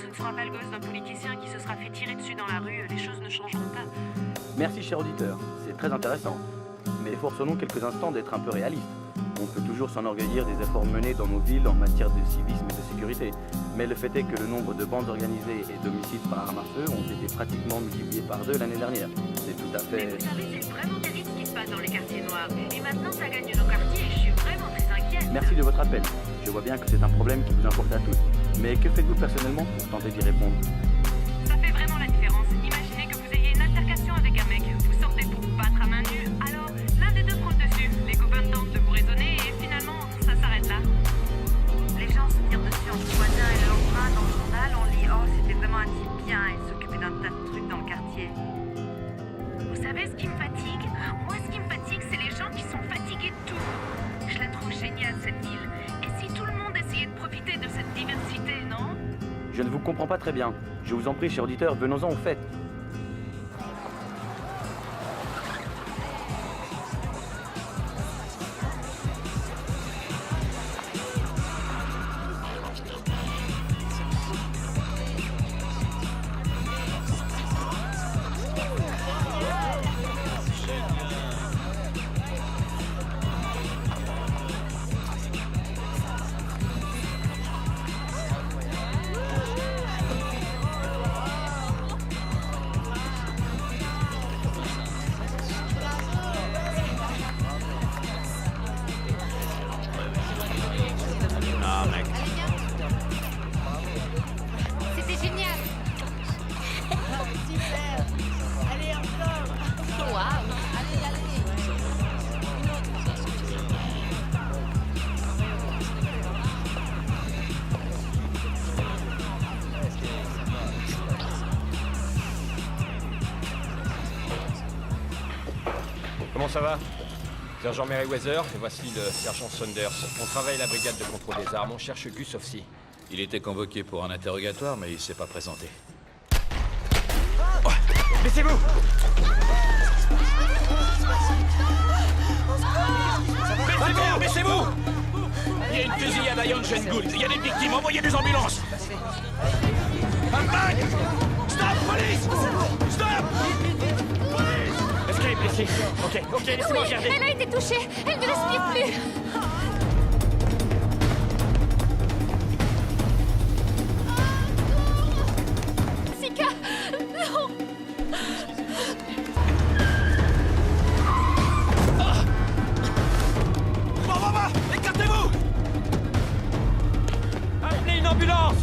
ce ne sera pas le gosse d'un politicien qui se sera fait tirer dessus dans la rue, les choses ne changeront pas. Merci, cher auditeur. C'est très intéressant. Mais forçons-nous quelques instants d'être un peu réalistes. On peut toujours s'enorgueillir des efforts menés dans nos villes en matière de civisme et de sécurité. Mais le fait est que le nombre de bandes organisées et d'homicides par arme à feu ont été pratiquement multipliés par 2 l'année dernière. C'est tout à fait... Mais vous savez, c'est vraiment terrible ce qui se passe dans les quartiers noirs. Et maintenant, ça gagne nos quartiers et je suis vraiment très inquiète. Merci de votre appel. Je vois bien que c'est un problème qui vous importe à tous. Mais que faites-vous personnellement pour tenter d'y répondre? Ça fait vraiment la différence. Imaginez que vous ayez une altercation avec un mec. Vous sortez pour vous battre à main nue. Alors, l'un des deux prend le dessus. Les copains tentent de vous raisonner et finalement, ça s'arrête là. Les gens se tirent dessus entre voisins et le lendemain, dans le journal, on lit « Oh, c'était vraiment un type bien, il s'occupait d'un tas de trucs dans le quartier. » Vous savez ce qui me fatigue? Moi, ce qui me fatigue, c'est les gens qui sont fatigués de tout. Je la trouve géniale, cette ville. Et si tout le monde essayait de profiter de cette diversité, non? Je ne vous comprends pas très bien. Je vous en prie, cher auditeur, venons-en au fait. C'était génial. Super. Allez, encore. Waouh. Allez, allez. Comment ça va? Sergent Merriweather, et voici le sergent Saunders. On travaille à la brigade de contrôle des armes, on cherche Gus Offsey. Il était convoqué pour un interrogatoire, mais il s'est pas présenté. Oh, baissez-vous! Baissez-vous! Baissez-vous! Il y a une fusillade à Yonchen Gould. Il y a des victimes. Envoyez des ambulances. Un bag! Stop, police! Stop! Police! Escape, ici. Ok, laissez-moi Oui, regarder. elle a été touchée. Elle ne respire plus. Sika, non. Va! Écartez-vous! Appelez une ambulance!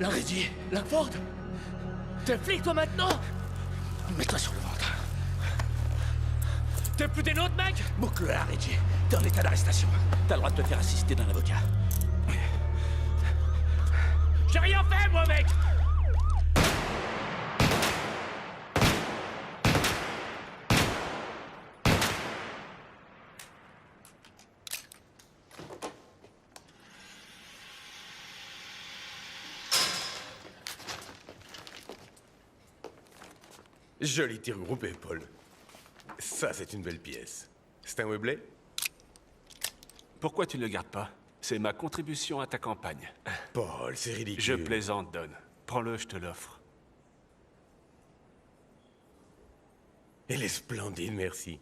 Reggie, Langford, t'es flic toi maintenant? Mets-toi sur le ventre. T'es plus des nôtres, mec? Boucle-la, Reggie. T'es en état d'arrestation. T'as le droit de te faire assister d'un avocat. J'ai rien fait, moi, mec! Joli tir groupé, Paul. Ça, c'est une belle pièce. C'est un Webley? Pourquoi tu ne le gardes pas? C'est ma contribution à ta campagne. Paul, c'est ridicule. Je plaisante, Don. Prends-le, je te l'offre. Elle est splendide, merci.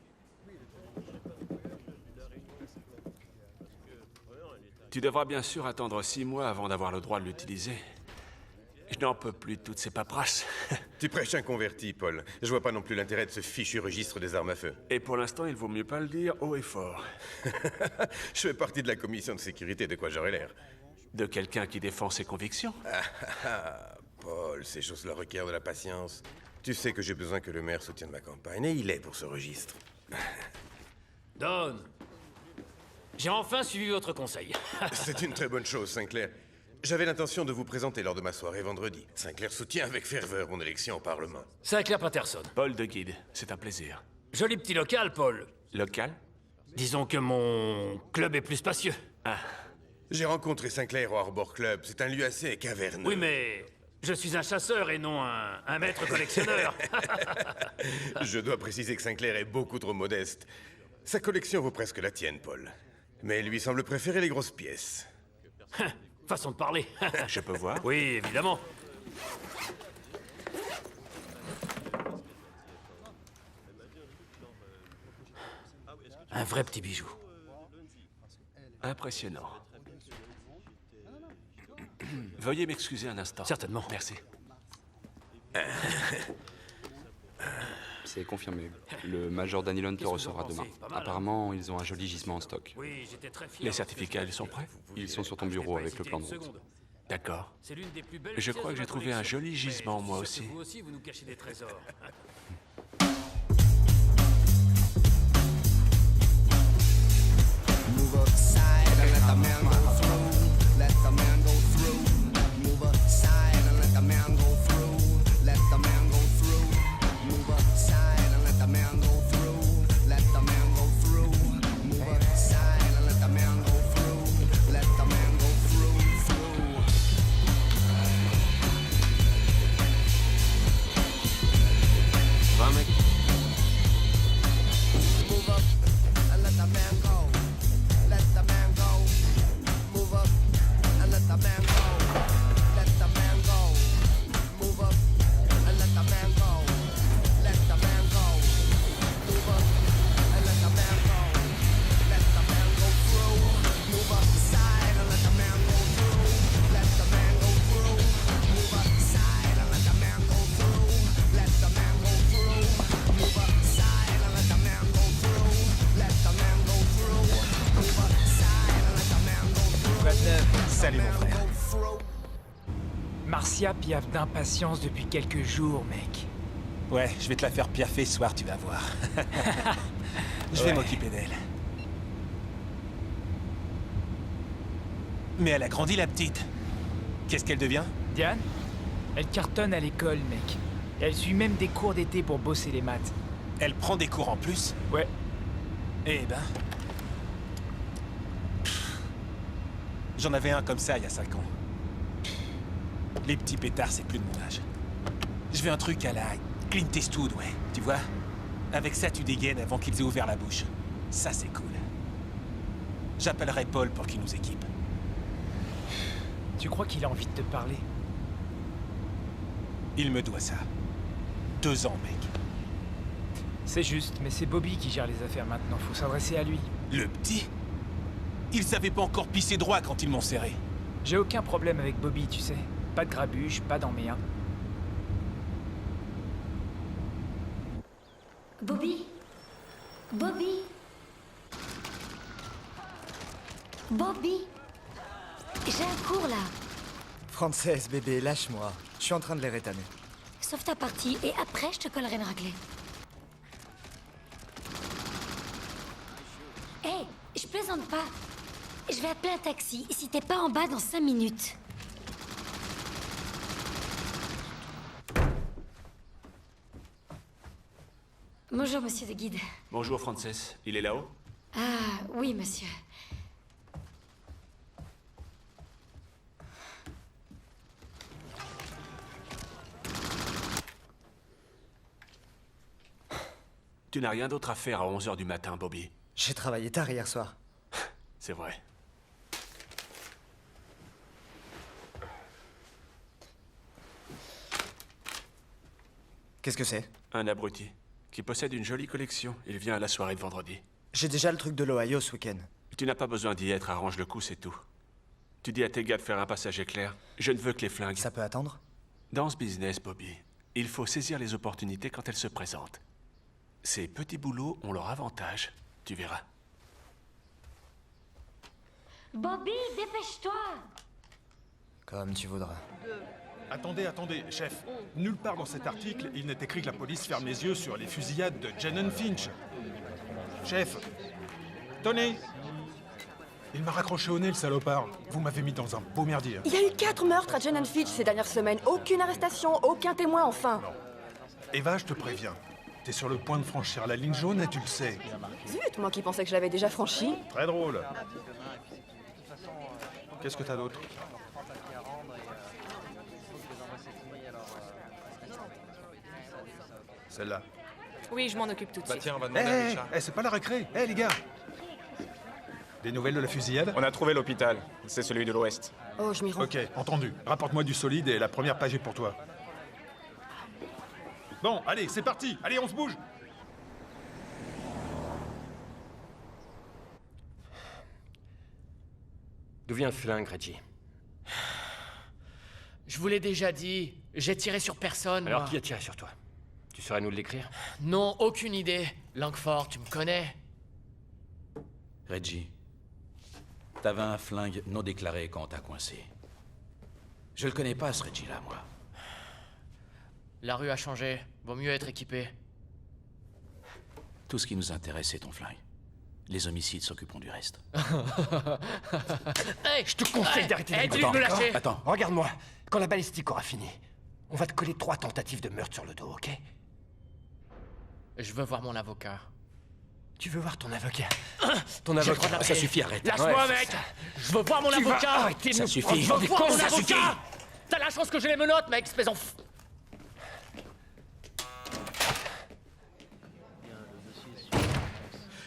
Tu devras bien sûr attendre 6 mois avant d'avoir le droit de l'utiliser. Je n'en peux plus de toutes ces paperasses. Tu prêches un converti, Paul. Je vois pas non plus l'intérêt de ce fichu registre des armes à feu. Et pour l'instant, il vaut mieux pas le dire haut et fort. Je fais partie de la commission de sécurité, de quoi j'aurais l'air. De quelqu'un qui défend ses convictions. Paul, ces choses-là requièrent de la patience. Tu sais que j'ai besoin que le maire soutienne ma campagne, et il est pour ce registre. Don, j'ai enfin suivi votre conseil. C'est une très bonne chose, Sinclair. J'avais l'intention de vous présenter lors de ma soirée vendredi. Sinclair soutient avec ferveur mon élection au Parlement. Sinclair Patterson. Paul de Guide, c'est un plaisir. Joli petit local, Paul. Local? Disons que mon club est plus spacieux. J'ai rencontré Sinclair au Harbor Club. C'est un lieu assez caverneux. Oui, mais je suis un chasseur et non un maître collectionneur. Je dois préciser que Sinclair est beaucoup trop modeste. Sa collection vaut presque la tienne, Paul. Mais lui semble préférer les grosses pièces. Façon de parler. Je peux voir? Oui, évidemment. Un vrai petit bijou. Impressionnant. Veuillez m'excuser un instant. Certainement. Merci. C'est confirmé. Le Major Danilon te recevra demain. Apparemment, ils ont un joli gisement en stock. Oui, j'étais très fier. Les certificats, ils sont prêts? Ils sont sur ton bureau avec le plan de route. D'accord. C'est l'une des plus belles Je pièces crois de que ma j'ai trouvé un collection. joli gisement, Mais moi je suis sûr aussi. que vous aussi, vous nous cachez des trésors. Move aside and let the man go through. Let the man go through. Move aside and let the man go through. Let the man go through. Move aside and let the man go through. Let the man go through. Move aside and let the man go through. Let the man go through. Va, mec. Move up and let the man go. Let the man go. Move up and let the man go. Let the man go. Move up and let the man go. Let the man go. Move up and let the man go. Let the man go through. Move up the side and let the man go through. Let the man go through. Move up the side and let the man go through. Let the man go through. Move up the side and let the man go through. Let the man go through. Move up the side and let the man go through. Quoi de neuf? Salut mon frère. Go through. Marcia piaffe d'impatience depuis quelques jours, mec. Ouais, je vais te la faire piaffer ce soir, tu vas voir. Je vais Ouais. m'occuper d'elle. Mais elle a grandi, la petite. Qu'est-ce qu'elle devient? Diane, elle cartonne à l'école, mec. Et elle suit même des cours d'été pour bosser les maths. Elle prend des cours en plus? Ouais. Eh ben... J'en avais un comme ça il y a 5 ans. Les petits pétards, c'est plus de mon âge. Je veux un truc à la Clint Eastwood, ouais, tu vois? Avec ça, tu dégaines avant qu'ils aient ouvert la bouche. Ça, c'est cool. J'appellerai Paul pour qu'il nous équipe. Tu crois qu'il a envie de te parler? Il me doit ça. 2 ans, mec. C'est juste, mais c'est Bobby qui gère les affaires maintenant. Faut s'adresser à lui. Le petit? Il savait pas encore pisser droit quand ils m'ont serré. J'ai aucun problème avec Bobby, tu sais. Pas de grabuge, pas d'emmerde. Bobby Bobby Bobby J'ai un cours là. Frances, bébé, lâche-moi. Je suis en train de les rétamer. Sauve ta partie et après je te collerai une raclée. Hé, je plaisante pas. Je vais appeler un taxi si t'es pas en bas dans 5 minutes. Bonjour, monsieur de guide. Bonjour, Frances. Il est là-haut? Ah, oui, monsieur. Tu n'as rien d'autre à faire à 11h du matin, Bobby. J'ai travaillé tard hier soir. C'est vrai. Qu'est-ce que c'est? Un abruti qui possède une jolie collection. Il vient à la soirée de vendredi. J'ai déjà le truc de l'Ohio ce week-end. Tu n'as pas besoin d'y être, arrange le coup, c'est tout. Tu dis à tes gars de faire un passage éclair. Je ne veux que les flingues. Ça peut attendre? Dans ce business, Bobby, il faut saisir les opportunités quand elles se présentent. Ces petits boulots ont leur avantage, tu verras. Bobby, dépêche-toi! Comme tu voudras. Attendez, chef. Nulle part dans cet article, il n'est écrit que la police ferme les yeux sur les fusillades de Jen Finch. Chef, Tony! Il m'a raccroché au nez, le salopard. Vous m'avez mis dans un beau merdier. Il y a eu 4 meurtres à Jen Finch ces dernières semaines. Aucune arrestation, aucun témoin, enfin. Eva, je te préviens. T'es sur le point de franchir la ligne jaune et tu le sais. Zut, moi qui pensais que je l'avais déjà franchi. Très drôle. Qu'est-ce que t'as d'autre? Celle-là. Oui, je m'en occupe tout de suite. Tiens, on va demander à Richard. C'est pas la récré. Les gars. Des nouvelles de la fusillade? On a trouvé l'hôpital. C'est celui de l'Ouest. Oh, je m'y rends. Ok, entendu. Rapporte-moi du solide et la première page est pour toi. Bon, allez, c'est parti. Allez, on se bouge. D'où vient le flingue, Reggie? Je vous l'ai déjà dit, j'ai tiré sur personne. Alors moi. qui a tiré sur toi? Tu saurais nous l'écrire? Non, aucune idée. Langford, tu me connais. Reggie, t'avais un flingue non déclaré quand on t'a coincé. Je le connais pas, ce Reggie-là, moi. La rue a changé, vaut mieux être équipé. Tout ce qui nous intéresse, c'est ton flingue. Les homicides s'occuperont du reste. Hey, Je te conseille d'arrêter de tu de me lâcher. Attends. Regarde-moi. Quand la balistique aura fini, on va te coller 3 tentatives de meurtre sur le dos, ok? Je veux voir mon avocat. Tu veux voir ton avocat? Ton J'ai le droit avocat, de l'appeler. Ça suffit, arrête. Lâche-moi, Ouais, mec. c'est ça. Je veux voir mon Tu vas avocat. arrêter de Ça nous suffit. Je veux voir mon Ça avocat. suffit. T'as la chance que je les menottes, mec, espèce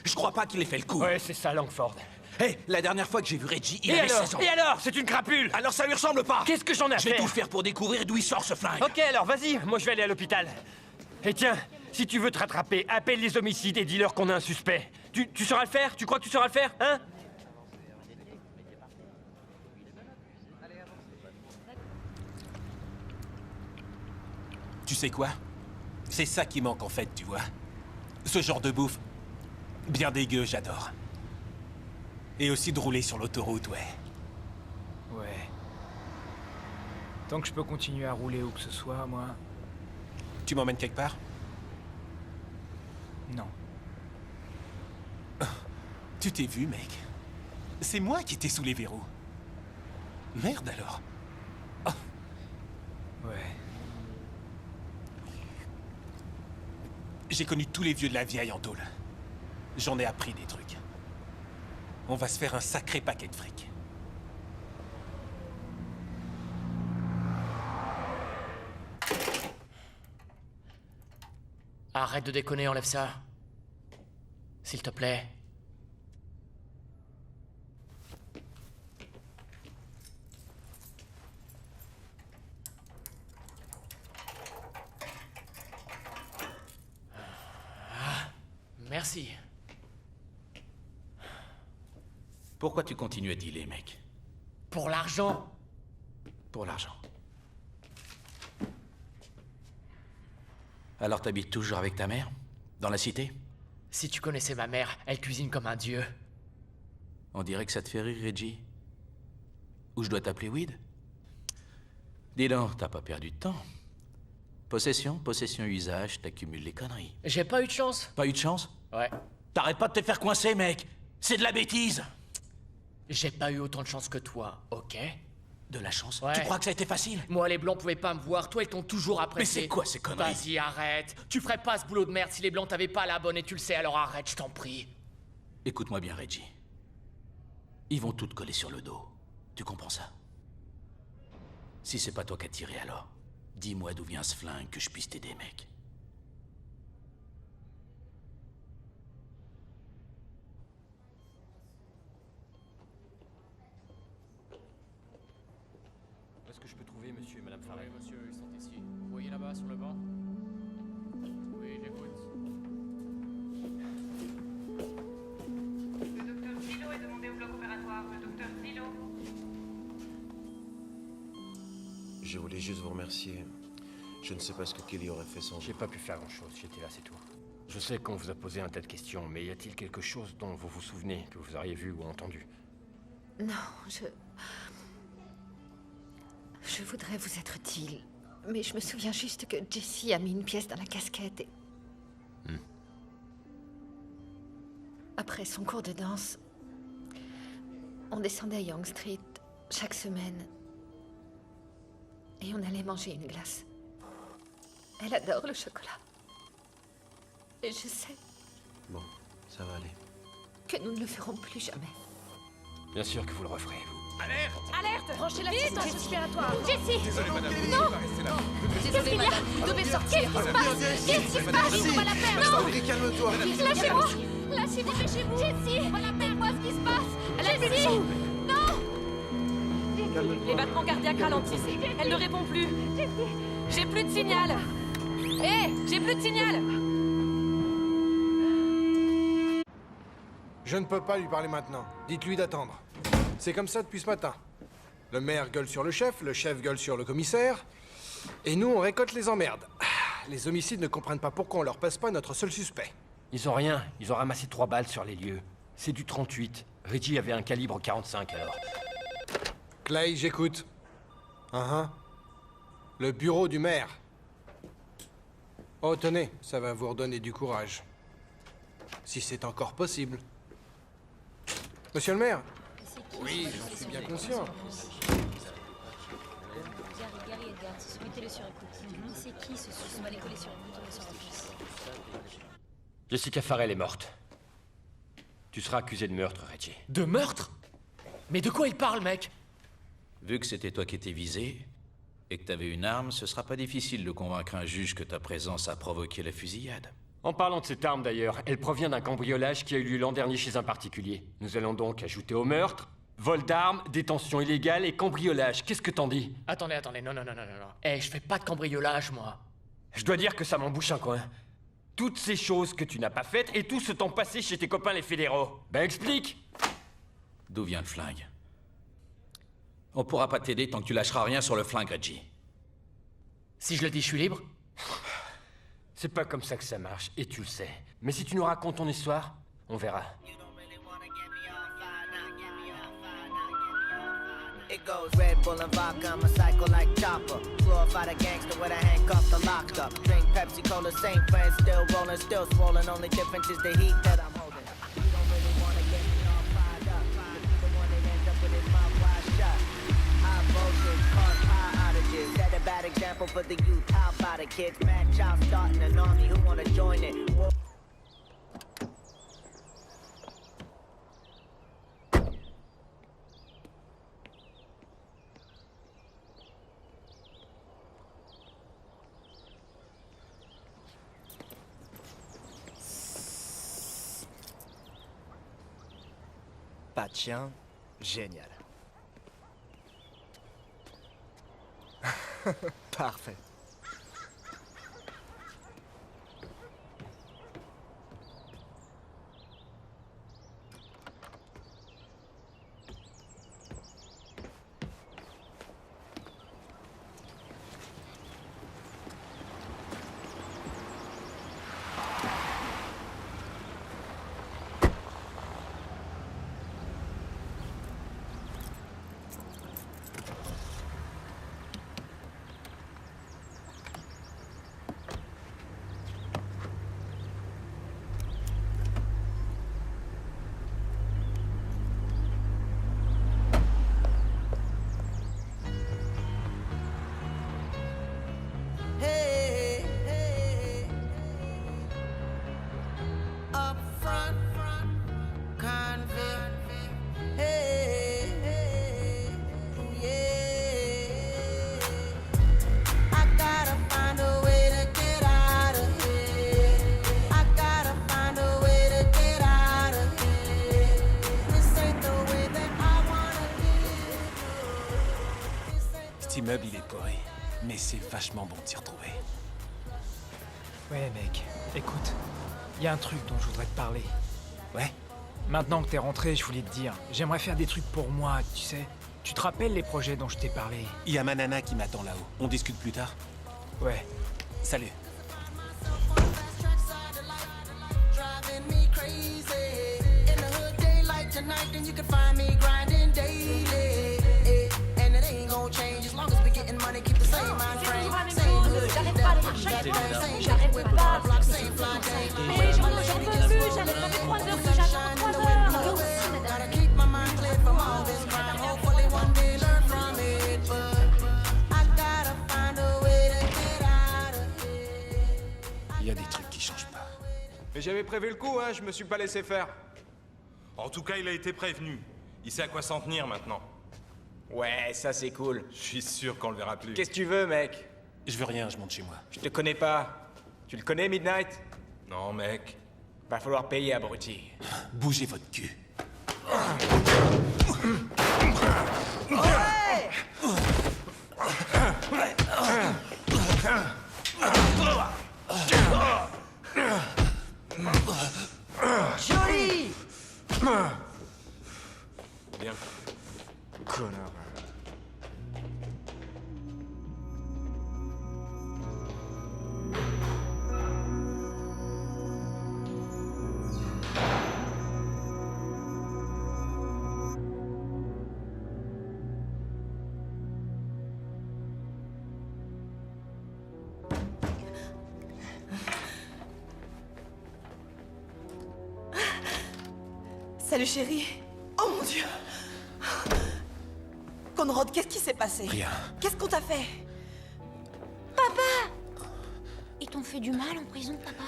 Je crois pas qu'il ait fait le coup. Ouais, c'est ça, Langford. Hé, la dernière fois que j'ai vu Reggie, il Et avait alors 16 ans. Et alors? C'est une crapule! Alors ça lui ressemble pas. Qu'est-ce que j'en ai à Je vais faire? tout faire pour découvrir d'où il sort ce flingue. Ok, alors vas-y, moi je vais aller à l'hôpital. Et tiens, si tu veux te rattraper, appelle les homicides et dis-leur qu'on a un suspect. Tu sauras le faire? Tu crois que tu sauras le faire, hein? Tu sais quoi? C'est ça qui manque en fait, tu vois. Ce genre de bouffe. Bien dégueu, j'adore. Et aussi de rouler sur l'autoroute, ouais. Ouais. Tant que je peux continuer à rouler où que ce soit, moi... Tu m'emmènes quelque part? Non. Tu t'es vu, mec? C'est moi qui t'ai sous les verrous. Merde alors. Ouais. J'ai connu tous les vieux de la vieille en tôle. J'en ai appris des trucs. On va se faire un sacré paquet de fric. Arrête de déconner, enlève ça. S'il te plaît. Merci. Pourquoi tu continues à dealer, mec? Pour l'argent. Pour l'argent. Alors t'habites toujours avec ta mère? Dans la cité? Si tu connaissais ma mère, elle cuisine comme un dieu. On dirait que ça te fait rire, Reggie. Ou je dois t'appeler Weed? Dis donc, t'as pas perdu de temps. Possession, usage, t'accumules les conneries. J'ai pas eu de chance. Pas eu de chance? Ouais. T'arrêtes pas de te faire coincer, mec. C'est de la bêtise. J'ai pas eu autant de chance que toi, ok? De la chance? Ouais. Tu crois que ça a été facile? Moi, les blancs pouvaient pas me voir, toi, ils t'ont toujours apprécié. Mais c'est quoi ces conneries? Vas-y, arrête. Tu ferais pas ce boulot de merde si les blancs t'avaient pas la bonne et tu le sais, alors arrête, je t'en prie. Écoute-moi bien, Reggie. Ils vont tout te coller sur le dos. Tu comprends ça? Si c'est pas toi qui as tiré, alors, dis-moi d'où vient ce flingue que je puisse t'aider, mec. Est-ce que je peux trouver monsieur et madame Farrell? Oui, monsieur, ils sont ici. Vous voyez là-bas, sur le banc? Oui, j'écoute. Le docteur Zillo est demandé au bloc opératoire. Le docteur Zillo. Je voulais juste vous remercier. Je ne sais pas ce que Kelly aurait fait sans J'ai pas pu faire grand-chose, j'étais là, c'est tout. Je sais qu'on vous a posé un tas de questions, mais y a-t-il quelque chose dont vous vous souvenez, que vous auriez vu ou entendu? Non, je voudrais vous être utile, mais je me souviens juste que Jessie a mis une pièce dans la casquette et... Après son cours de danse, on descendait à Young Street chaque semaine et on allait manger une glace. Elle adore le chocolat. Et je sais Bon, ça va aller. que nous ne le ferons plus jamais. Bien sûr que vous le referez, vous. Alerte! Alerte! Branchez la Vite, système respiratoire. Jessie! Désolé, madame. Non! Restez là. Désolée, madame, vous devez sortir. Qu'est-ce qui se passe? On va la perdre. Je t'en prie, calme-toi. Lâchez-moi! Lâchez-moi, dépêchez-vous! Jessie! On va la perdre, moi, ce qui se passe! Jessie! Non! Les battements cardiaques ralentissent. Elle ne répond plus. J'ai plus de signal. Hé, j'ai plus de signal. Je ne peux pas lui parler maintenant. Dites-lui d'attendre. C'est comme ça depuis ce matin. Le maire gueule sur le chef gueule sur le commissaire, et nous, on récolte les emmerdes. Les homicides ne comprennent pas pourquoi on leur passe pas notre seul suspect. Ils ont rien. Ils ont ramassé 3 balles sur les lieux. C'est du 38. Reggie avait un calibre 45 alors. Clay, j'écoute. Le bureau du maire. Oh, tenez, ça va vous redonner du courage. Si c'est encore possible. Monsieur le maire? Oui, j'en suis bien conscient. Gary Edgar, mettez-le sur écoute. C'est qui ce suisse? On va les coller sur écoute, on le sort en plus. Jessica Farrell est morte. Tu seras accusé de meurtre, Reggie. De meurtre? Mais de quoi il parle, mec? Vu que c'était toi qui étais visé, et que t'avais une arme, ce sera pas difficile de convaincre un juge que ta présence a provoqué la fusillade. En parlant de cette arme d'ailleurs, elle provient d'un cambriolage qui a eu lieu l'an dernier chez un particulier. Nous allons donc ajouter au meurtre, vol d'armes, détention illégale et cambriolage. Qu'est-ce que t'en dis? Attendez, non. Eh, je fais pas de cambriolage, moi. Je dois dire que ça m'embouche un coin. Toutes ces choses que tu n'as pas faites et tout ce temps passé chez tes copains les fédéraux. Ben explique! D'où vient le flingue? On pourra pas t'aider tant que tu lâcheras rien sur le flingue, Reggie. Si je le dis, je suis libre? C'est pas comme ça que ça marche, et tu le sais. Mais si tu nous racontes ton histoire, on verra. It goes Red Bull and vodka, I'm a psycho like Chopper. Glorified a gangster with a handcuff to locked up. Drink Pepsi Cola, same friends, still rolling, still swollen. Only difference is the heat that I'm holding. You don't really wanna get me all fired up. But you the one that ends up with his mouth wide shut. High voltage, cause high outages. Set a bad example for the youth. How about it, kids? Mad child starting an army. Who wanna join it? Pas de chien, génial. Parfait. Hey, hey, up front, convict. Hey, hey, yeah. I gotta find a way to get out of here. I gotta find a way to get out of here. This ain't the way that I wanna live. Cet immeuble, il est pourri. Mais c'est vachement bon de s'y retrouver. Ouais, mec, écoute, il y a un truc dont je voudrais te parler. Ouais? Maintenant que t'es rentré, je voulais te dire, j'aimerais faire des trucs pour moi, tu sais. Tu te rappelles les projets dont je t'ai parlé? Il y a ma nana qui m'attend là-haut. On discute plus tard? Ouais. Salut. Driving me crazy. In the hood daylight tonight, then you can find me grinding daily. And it ain't gonna change as long as we getting money, keep the same mind frame. J'arrête pas de chaque fois. J'arrête pas. Mais j'en peux plus. J'arrête pas depuis 3 heures que j'attends 3 heures. Moi aussi, madame. Gotta keep my mind clear from all this crime. Hopefully one day learn from it, but I gotta find a way to get out of here. Il y a des trucs qui changent pas. Mais j'avais prévu le coup, hein, je me suis pas laissé faire. En tout cas, il a été prévenu. Il sait à quoi s'en tenir maintenant. Ouais, ça c'est cool. Je suis sûr qu'on le verra plus. Qu'est-ce que tu veux, mec? Je veux rien, je monte chez moi. Je te connais pas. Tu le connais, Midnight? Non, mec. Va falloir payer, abruti. Bougez votre cul. Joli! Bien. Connard. Salut chérie. Oh mon Dieu. Conrad, qu'est-ce qui s'est passé? Rien. Qu'est-ce qu'on t'a fait? Papa! Ils t'ont fait du mal en prison, papa?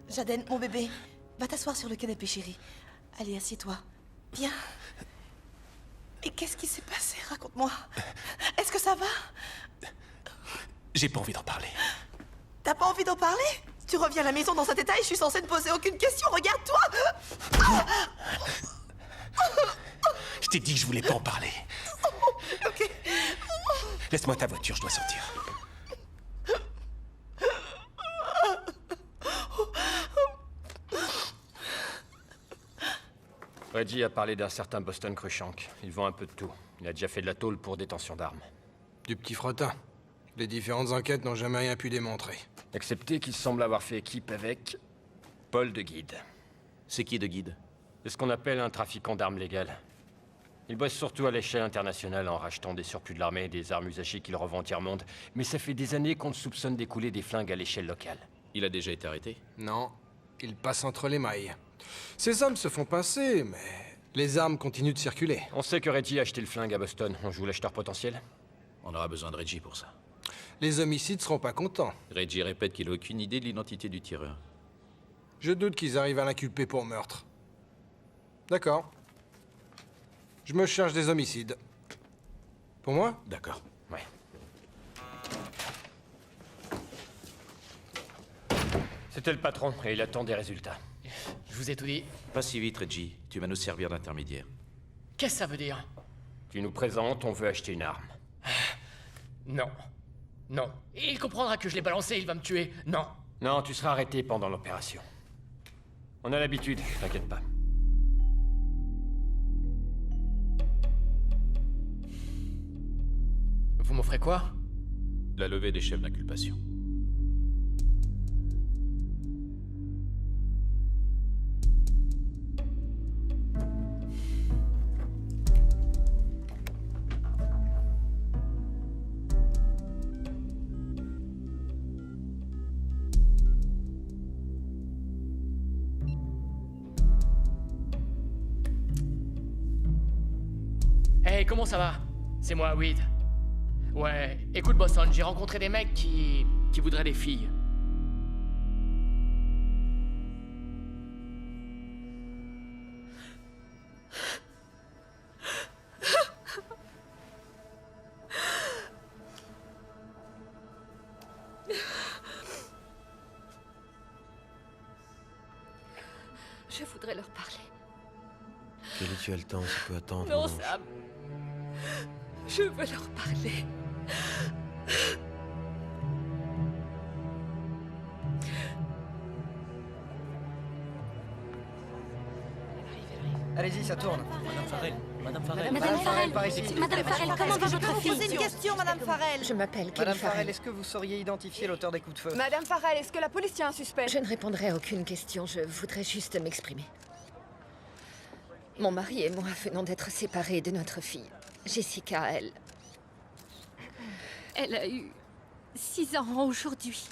Jaden, mon bébé, va t'asseoir sur le canapé, chérie. Allez, assieds-toi. Viens. Et qu'est-ce qui s'est passé? Raconte-moi. Est-ce que ça va? J'ai pas envie d'en parler. T'as pas envie d'en parler? Tu reviens à la maison dans cet état et je suis censée ne poser aucune question. Regarde-toi! Je t'ai dit que je voulais pas en parler. Ok. Laisse-moi ta voiture, je dois sortir. Reggie a parlé d'un certain Boston Cruikshank. Il vend un peu de tout. Il a déjà fait de la tôle pour détention d'armes. Du petit frottin. Les différentes enquêtes n'ont jamais rien pu démontrer. Excepté qu'il semble avoir fait équipe avec Paul de Guide. C'est qui de Guide? C'est ce qu'on appelle un trafiquant d'armes légales. Il bosse surtout à l'échelle internationale en rachetant des surplus de l'armée et des armes usagées qu'il revend au tiers-monde. Mais ça fait des années qu'on le soupçonne d'écouler des flingues à l'échelle locale. Il a déjà été arrêté? Non, il passe entre les mailles. Ces hommes se font passer, mais les armes continuent de circuler. On sait que Reggie a acheté le flingue à Boston. On joue l'acheteur potentiel? On aura besoin de Reggie pour ça. Les homicides seront pas contents. Reggie répète qu'il n'a aucune idée de l'identité du tireur. Je doute qu'ils arrivent à l'inculper pour meurtre. D'accord. Je me charge des homicides. Pour moi? D'accord. Ouais. C'était le patron et il attend des résultats. Je vous ai tout dit. Pas si vite, Reggie. Tu vas nous servir d'intermédiaire. Qu'est-ce que ça veut dire? Tu nous présentes, on veut acheter une arme. Non. Non. Il comprendra que je l'ai balancé, il va me tuer. Non. Non, tu seras arrêté pendant l'opération. On a l'habitude, t'inquiète pas. Vous m'offrez quoi? La levée des chefs d'inculpation. Hey, comment ça va? C'est moi, Weed. Ouais, écoute Boston, j'ai rencontré des mecs qui voudraient des filles. Je voudrais leur parler. Kelly, tu as le temps, ça peut attendre. Non, Sam. Je veux leur parler. Allez-y, ça tourne. Madame Farrell. Madame Farrell. Madame Farrell, par ici. Madame Farrell, comment va Je peux votre vous fille? poser une question, Madame Farrell? Je m'appelle Kelly Madame Farrell, Farrell. est-ce que vous sauriez identifier l'auteur des coups de feu? Madame Farrell, est-ce que la police tient un suspect? Je ne répondrai à aucune question, je voudrais juste m'exprimer. Mon mari et moi venons d'être séparés de notre fille. Jessica, elle a eu 6 ans aujourd'hui.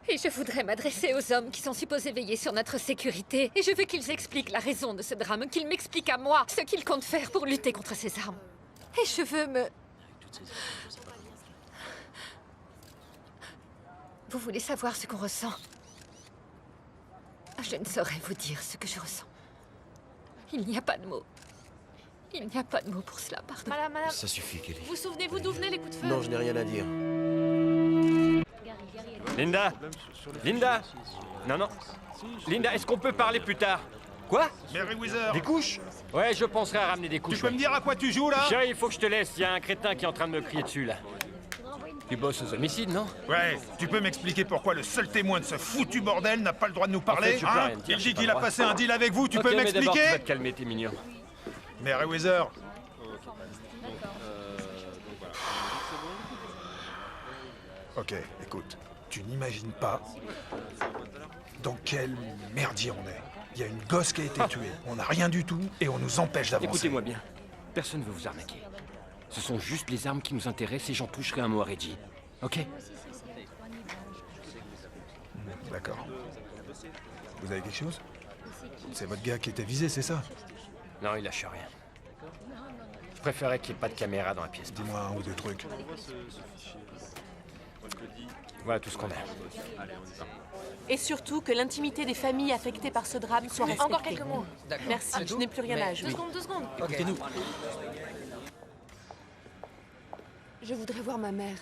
Et je voudrais m'adresser aux hommes qui sont supposés veiller sur notre sécurité. Et je veux qu'ils expliquent la raison de ce drame, qu'ils m'expliquent à moi ce qu'ils comptent faire pour lutter contre ces armes. Et je veux me Vous voulez savoir ce qu'on ressent? Je ne saurais vous dire ce que je ressens. Il n'y a pas de mots. Il n'y a pas de mots pour cela, pardon. Madame, Ça suffit, Kelly. vous souvenez-vous d'où venaient les coups de feu? Non, je n'ai rien à dire. Linda Linda Non, non. Linda, est-ce qu'on peut parler plus tard? Quoi? Mary Weather. Des couches? Ouais, je penserais à ramener des couches. Tu peux me dire à quoi tu joues, là? Chérie, il faut que je te laisse. Il y a un crétin qui est en train de me crier dessus, là. Tu bosses aux homicides, non? Ouais, tu peux m'expliquer pourquoi le seul témoin de ce foutu bordel n'a pas le droit de nous parler? En fait, tu peux rien me dire, Il j'ai dit pas qu'il le a droit. passé un deal avec vous, tu Ok, peux mais d'abord, m'expliquer? tu vas te calmer, t'es mignon. Mary Weather. Ok, écoute, tu n'imagines pas dans quel merdier on est. Il y a une gosse qui a été tuée, on n'a rien du tout et on nous empêche d'avancer. Écoutez-moi bien. Personne ne veut vous arnaquer. Ce sont juste les armes qui nous intéressent et j'en toucherai un mot à Reggie. Ok? D'accord. Vous avez quelque chose? C'est votre gars qui était visé, c'est ça? Non, il lâche rien. Je préférais qu'il n'y ait pas de caméra dans la pièce. Dis-moi un ou deux trucs. Voilà tout ce qu'on a. Et surtout que l'intimité des familles affectées par ce drame soit respectée. Encore quelques mots. Merci, je n'ai plus rien à ajouter. 2 secondes. Écoutez-nous. Je voudrais voir ma mère.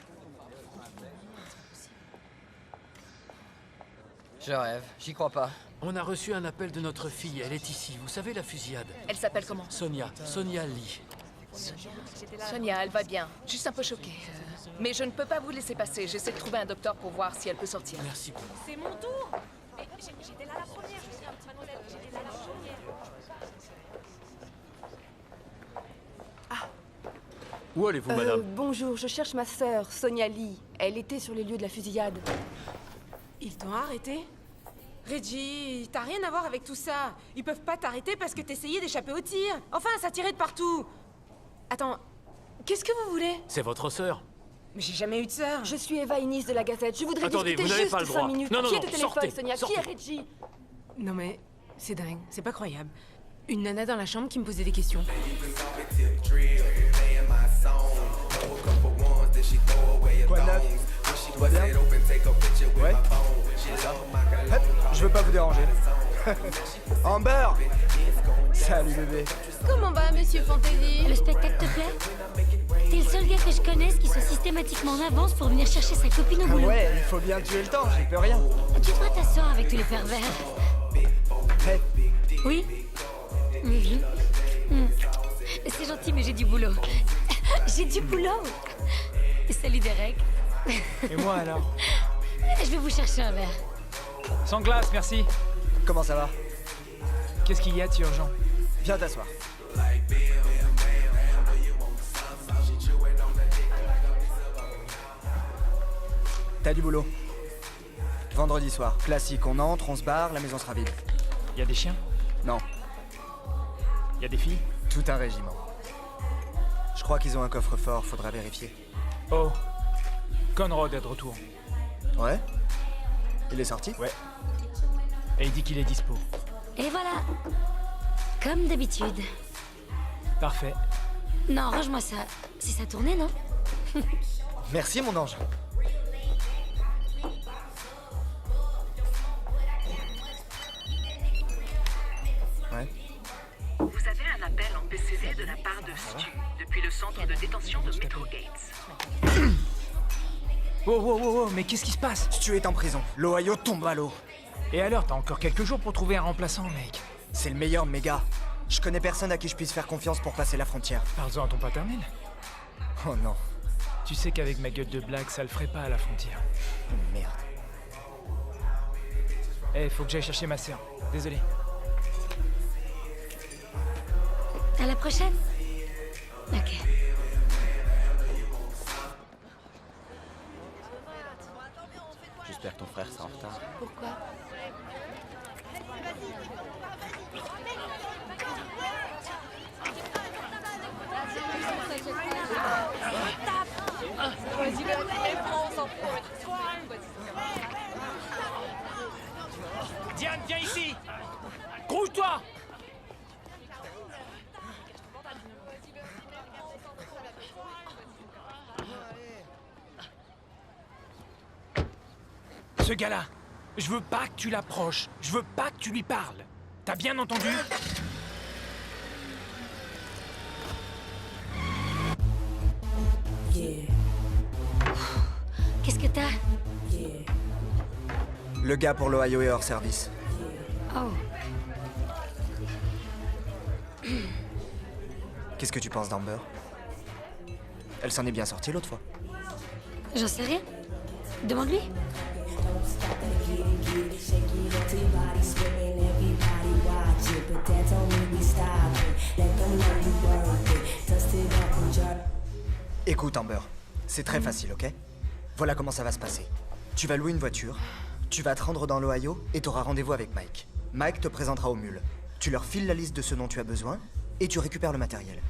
Je rêve, j'y crois pas. On a reçu un appel de notre fille, elle est ici. Vous savez la fusillade? Elle s'appelle comment? Sonia Lee. Sonia, elle va bien. Juste un peu choquée. Mais je ne peux pas vous laisser passer. J'essaie de trouver un docteur pour voir si elle peut sortir. Merci beaucoup. C'est mon tour. Mais j'étais là la première. Je suis un petit mademoiselle. J'étais là la première. Où allez-vous, madame? Bonjour, je cherche ma sœur, Sonia Lee. Elle était sur les lieux de la fusillade. Ils t'ont arrêté? Reggie, t'as rien à voir avec tout ça. Ils peuvent pas t'arrêter parce que t'essayais d'échapper au tir. Enfin, ça tirait de partout. Attends, qu'est-ce que vous voulez? C'est votre sœur. Mais j'ai jamais eu de sœur. Je suis Eva Innis de la Gazette. Je voudrais Attendez, discuter vous n'avez juste pas le 5 droit. minutes. Non, non, Qui est non, au téléphone, sortez, Sonia? sortez. Qui est Reggie? Non mais, c'est dingue, c'est pas croyable. Une nana dans la chambre qui me posait des questions. Quoi de neuf? Tout va bien? Ouais? Hop, je veux pas vous déranger. Amber! Salut bébé. Comment va, monsieur Fantasy? Le spectacle te plaît? T'es le seul gars que je connaisse qui soit systématiquement en avance pour venir chercher sa copine au Ah boulot. ouais, il faut bien tuer le temps, j'y peux rien. Tu devrais t'asseoir avec tous les pervers. Hey, Oui? C'est gentil, mais j'ai du boulot. J'ai du boulot. Salut Derek. Et moi alors? Je vais vous chercher un verre. Sans glace, merci. comment ça va? Qu'est-ce qu'il y a de si urgent? Viens t'asseoir. T'as du boulot. Vendredi soir, classique, on entre, on se barre, la maison sera vide. Y a des chiens? Non, Y a des filles? tout un régiment. Je crois qu'ils ont un coffre-fort, faudra vérifier. Oh. Conrad est de retour. Ouais? Il est sorti? Ouais. Et il dit qu'il est dispo. Et voilà. Comme d'habitude. Parfait. Non, range-moi ça. C'est ça tournait, non? Merci mon ange. Ouais. Vous avez un appel en PCD de la part de Stu, depuis le centre de détention de Metro Gates. Wow, mais qu'est-ce qui se passe? Stu est en prison. L'Ohio tombe à l'eau. Et alors, t'as encore quelques jours pour trouver un remplaçant, mec. C'est le meilleur de mes gars. Je connais personne à qui je puisse faire confiance pour passer la frontière. Parle-en à ton paternel. Oh non. Tu sais qu'avec ma gueule de blague, ça le ferait pas à la frontière. Merde. Eh, faut que j'aille chercher ma sœur. Désolé. À la prochaine? Ok. J'espère que ton frère sera en retard. Pourquoi? Diane, viens ici! Grouille-toi! Ce gars-là, je veux pas que tu l'approches. Je veux pas que tu lui parles. T'as bien entendu? Qu'est-ce que t'as? Le gars pour l'Ohio est hors service. Oh. Qu'est-ce que tu penses d'Amber? Elle s'en est bien sortie l'autre fois. J'en sais rien. Demande-lui. Écoute, Amber, c'est très facile, ok? Voilà comment ça va se passer. Tu vas louer une voiture, tu vas te rendre dans l'Ohio et t'auras rendez-vous avec Mike. Mike te présentera aux mules. Tu leur files la liste de ce dont tu as besoin et tu récupères le matériel.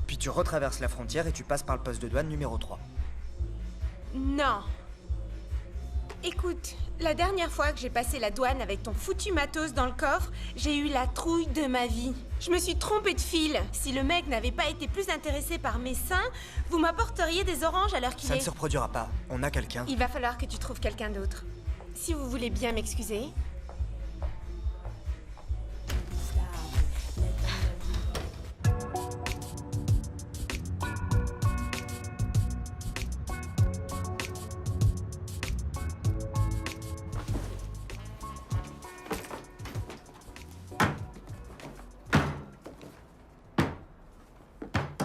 Puis tu retraverses la frontière et tu passes par le poste de douane numéro 3. Non. Écoute, la dernière fois que j'ai passé la douane avec ton foutu matos dans le coffre, j'ai eu la trouille de ma vie. Je me suis trompée de fil. Si le mec n'avait pas été plus intéressé par mes seins, vous m'apporteriez des oranges à l'heure qu'il est. Ça ne se reproduira pas. On a quelqu'un. Il va falloir que tu trouves quelqu'un d'autre. Si vous voulez bien m'excuser.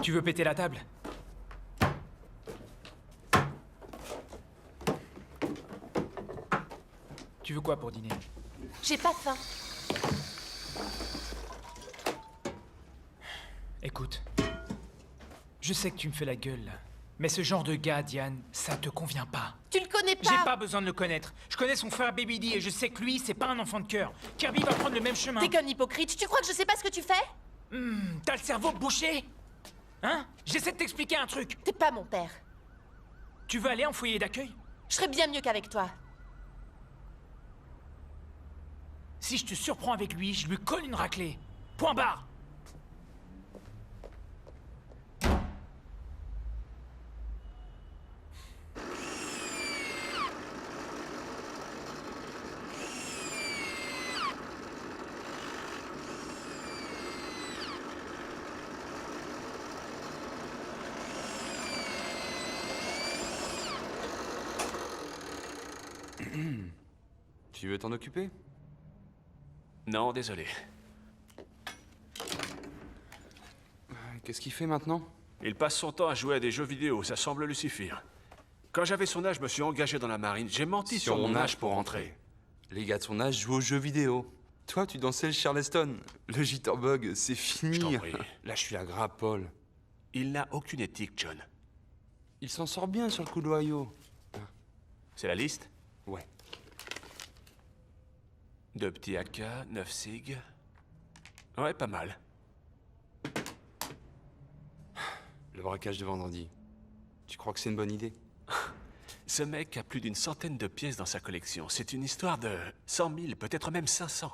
Tu veux péter la table? Tu veux quoi pour dîner? J'ai pas faim. Écoute, je sais que tu me fais la gueule, là. Mais ce genre de gars, Diane, ça te convient pas. Tu le connais pas. J'ai pas besoin de le connaître. Je connais son frère Baby D et je sais que lui, c'est pas un enfant de cœur. Kirby va prendre le même chemin. T'es qu'un hypocrite. Tu crois que je sais pas ce que tu fais? T'as le cerveau bouché? Hein? J'essaie de t'expliquer un truc. T'es pas mon père. Tu veux aller en foyer d'accueil? Je serais bien mieux qu'avec toi. Si je te surprends avec lui, je lui colle une raclée. Point barre. Tu veux t'en occuper? Non, désolé. Qu'est-ce qu'il fait maintenant? Il passe son temps à jouer à des jeux vidéo, ça semble lui suffire. Quand j'avais son âge, je me suis engagé dans la marine. J'ai menti sur mon âge pour rentrer. Les gars de son âge jouent aux jeux vidéo. Toi, tu dansais le Charleston. Le Jitterbug, c'est fini. Je t'en prie. Là, je suis la grappe, Paul. Il n'a aucune éthique, John. Il s'en sort bien sur le coup de l'Ohio. C'est la liste? Ouais. 2 petits AK, 9 SIG. Ouais, pas mal. Le braquage de vendredi. Tu crois que c'est une bonne idée? Ce mec a plus d'une centaine de pièces dans sa collection. C'est une histoire de 100 000, peut-être même 500.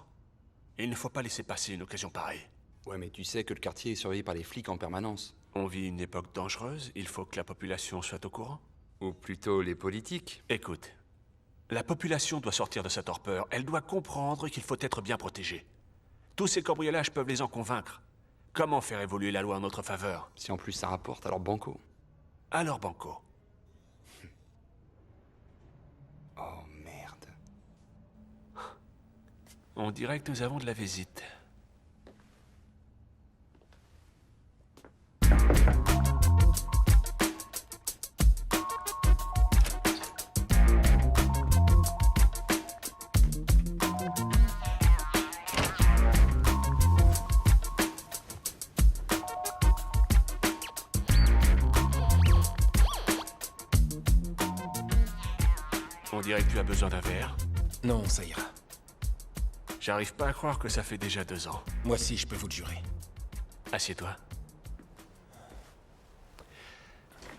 Il ne faut pas laisser passer une occasion pareille. Ouais, mais tu sais que le quartier est surveillé par les flics en permanence. On vit une époque dangereuse, il faut que la population soit au courant. Ou plutôt les politiques. Écoute, la population doit sortir de sa torpeur. Elle doit comprendre qu'il faut être bien protégé. Tous ces cambriolages peuvent les en convaincre. Comment faire évoluer la loi en notre faveur? Si en plus ça rapporte, alors banco. Alors banco. Oh merde. On dirait que nous avons de la visite. On dirait que tu as besoin d'un verre. Non, ça ira. J'arrive pas à croire que ça fait déjà 2 ans. Moi aussi, je peux vous le jurer. Assieds-toi.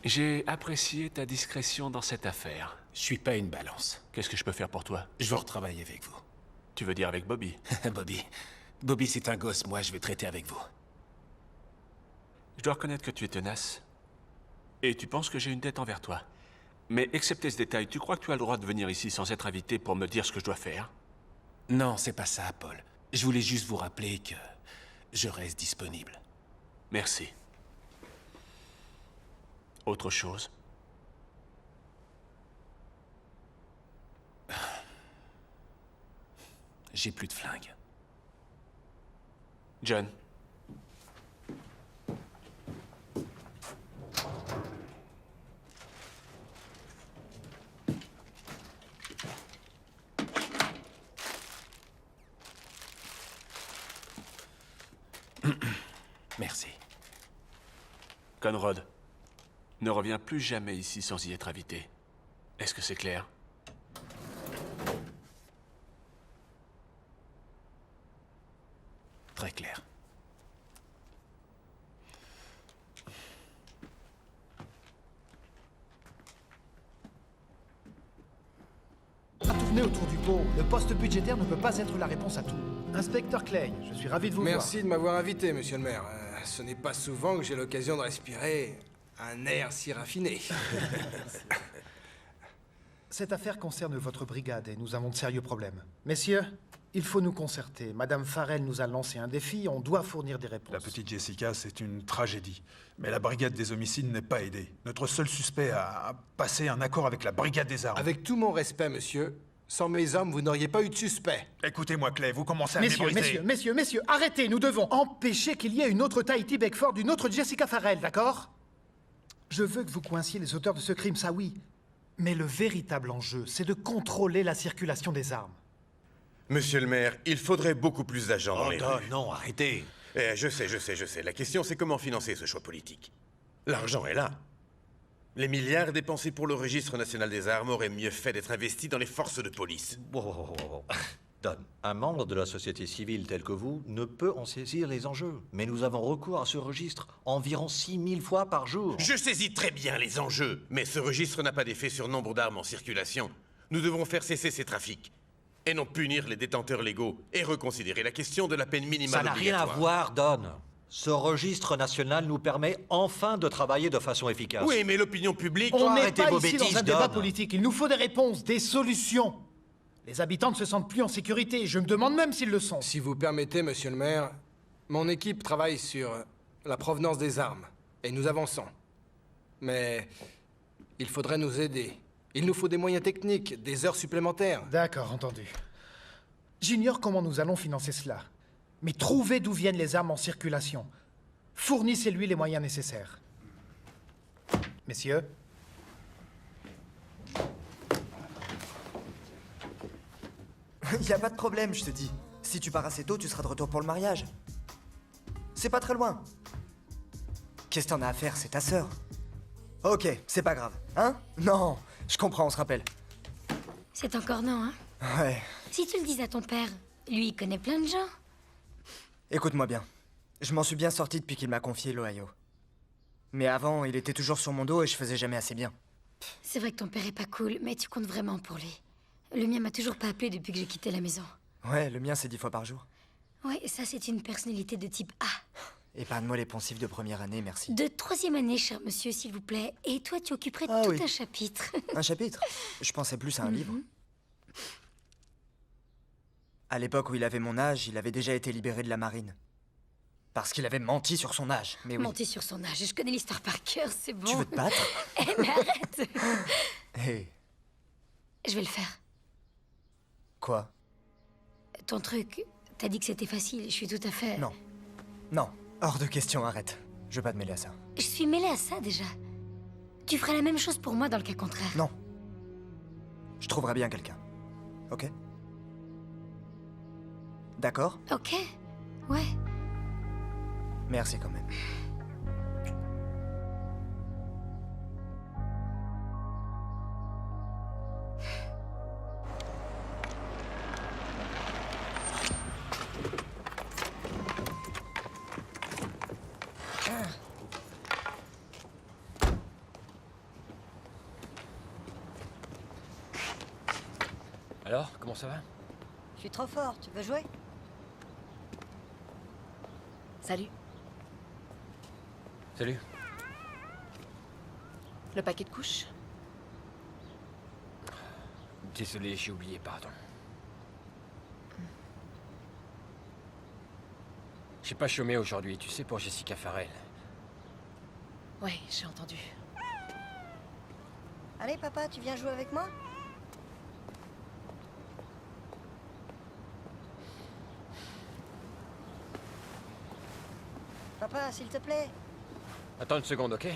J'ai apprécié ta discrétion dans cette affaire. Je suis pas une balance. Qu'est-ce que je peux faire pour toi? Je veux retravailler avec vous. Tu veux dire avec Bobby? Bobby. Bobby, c'est un gosse, moi, je vais traiter avec vous. Je dois reconnaître que tu es tenace. Et tu penses que j'ai une dette envers toi. Mais excepté ce détail, tu crois que tu as le droit de venir ici sans être invité pour me dire ce que je dois faire? Non, c'est pas ça, Paul. Je voulais juste vous rappeler que je reste disponible. Merci. Autre chose? J'ai plus de flingue. John. Merci. Conrad, ne reviens plus jamais ici sans y être invité. Est-ce que c'est clair? Très clair. Tournez autour du pot. Le poste budgétaire ne peut pas être la réponse à tout. Inspecteur Clay, je suis ravi de vous voir. Merci de m'avoir invité, monsieur le maire. Ce n'est pas souvent que j'ai l'occasion de respirer un air si raffiné. Cette affaire concerne votre brigade et nous avons de sérieux problèmes. Messieurs, il faut nous concerter. Madame Farrell nous a lancé un défi, on doit fournir des réponses. La petite Jessica, c'est une tragédie. Mais la brigade des homicides n'est pas aidée. Notre seul suspect a passé un accord avec la brigade des armes. Avec tout mon respect, monsieur, sans mes hommes, vous n'auriez pas eu de suspect. Écoutez-moi, Clay, vous commencez à m'ébruiter. Messieurs, arrêtez, nous devons empêcher qu'il y ait une autre Tahiti Beckford, une autre Jessica Farrell, d'accord? Je veux que vous coinciez les auteurs de ce crime, ça oui. Mais le véritable enjeu, c'est de contrôler la circulation des armes. Monsieur le maire, il faudrait beaucoup plus d'agents dans les Don, rues. non, arrêtez. Je sais. La question, c'est comment financer ce choix politique. L'argent est là. Les milliards dépensés pour le registre national des armes auraient mieux fait d'être investis dans les forces de police. Don, un membre de la société civile tel que vous ne peut en saisir les enjeux. Mais nous avons recours à ce registre environ 6000 fois par jour. Je saisis très bien les enjeux, mais ce registre n'a pas d'effet sur nombre d'armes en circulation. Nous devons faire cesser ces trafics. Et non punir les détenteurs légaux et reconsidérer la question de la peine minimale Ça n'a rien à voir, Don. Ce registre national nous permet enfin de travailler de façon efficace. Oui, mais l'opinion publique... On n'est arrêtez pas vos ici bêtises, dans un débat Don. politique. Il nous faut des réponses, des solutions. Les habitants ne se sentent plus en sécurité. Je me demande même s'ils le sont. Si vous permettez, monsieur le maire, mon équipe travaille sur la provenance des armes. Et nous avançons. Mais il faudrait nous aider. Il nous faut des moyens techniques, des heures supplémentaires. D'accord, entendu. J'ignore comment nous allons financer cela. Mais trouvez d'où viennent les armes en circulation. Fournissez-lui les moyens nécessaires. Messieurs. Y a pas de problème, je te dis. Si tu pars assez tôt, tu seras de retour pour le mariage. C'est pas très loin. Qu'est-ce que t'en as à faire, c'est ta sœur. Ok, c'est pas grave. Hein? Non, je comprends, on se rappelle. C'est encore non, hein? Ouais. Si tu le dis à ton père, lui, il connaît plein de gens. Écoute-moi bien. Je m'en suis bien sorti depuis qu'il m'a confié l'Ohio. Mais avant, il était toujours sur mon dos et je faisais jamais assez bien. C'est vrai que ton père est pas cool, mais tu comptes vraiment pour lui. Le mien m'a toujours pas appelé depuis que j'ai quitté la maison. Ouais, le mien c'est 10 fois par jour. Ouais, ça c'est une personnalité de type A. Épargne-moi les poncifs de première année, merci. De 3e année, cher monsieur, s'il vous plaît. Et toi, tu occuperais Ah tout oui. un chapitre. Un chapitre? Je pensais plus à un livre. À l'époque où il avait mon âge, il avait déjà été libéré de la marine. Parce qu'il avait menti sur son âge, mais oui. Menti sur son âge, je connais l'histoire par cœur, c'est bon. Tu veux te battre? Eh, mais arrête. Hé, Je vais le faire. quoi? Ton truc, t'as dit que c'était facile, je suis tout à fait... Non. Non, hors de question, arrête. Je veux pas te mêler à ça. Je suis mêlée à ça, déjà. Tu ferais la même chose pour moi dans le cas contraire. Non. Je trouverai bien quelqu'un. Ok? D'accord? Ok, ouais. Merci quand même. Alors, comment ça va? Je suis trop fort, tu veux jouer? Salut. Salut. Le paquet de couches? Désolé, j'ai oublié, pardon. J'ai pas chômé aujourd'hui, tu sais, pour Jessica Farrell. Oui, j'ai entendu. Allez, papa, tu viens jouer avec moi? Papa, s'il te plaît. Attends une seconde, ok?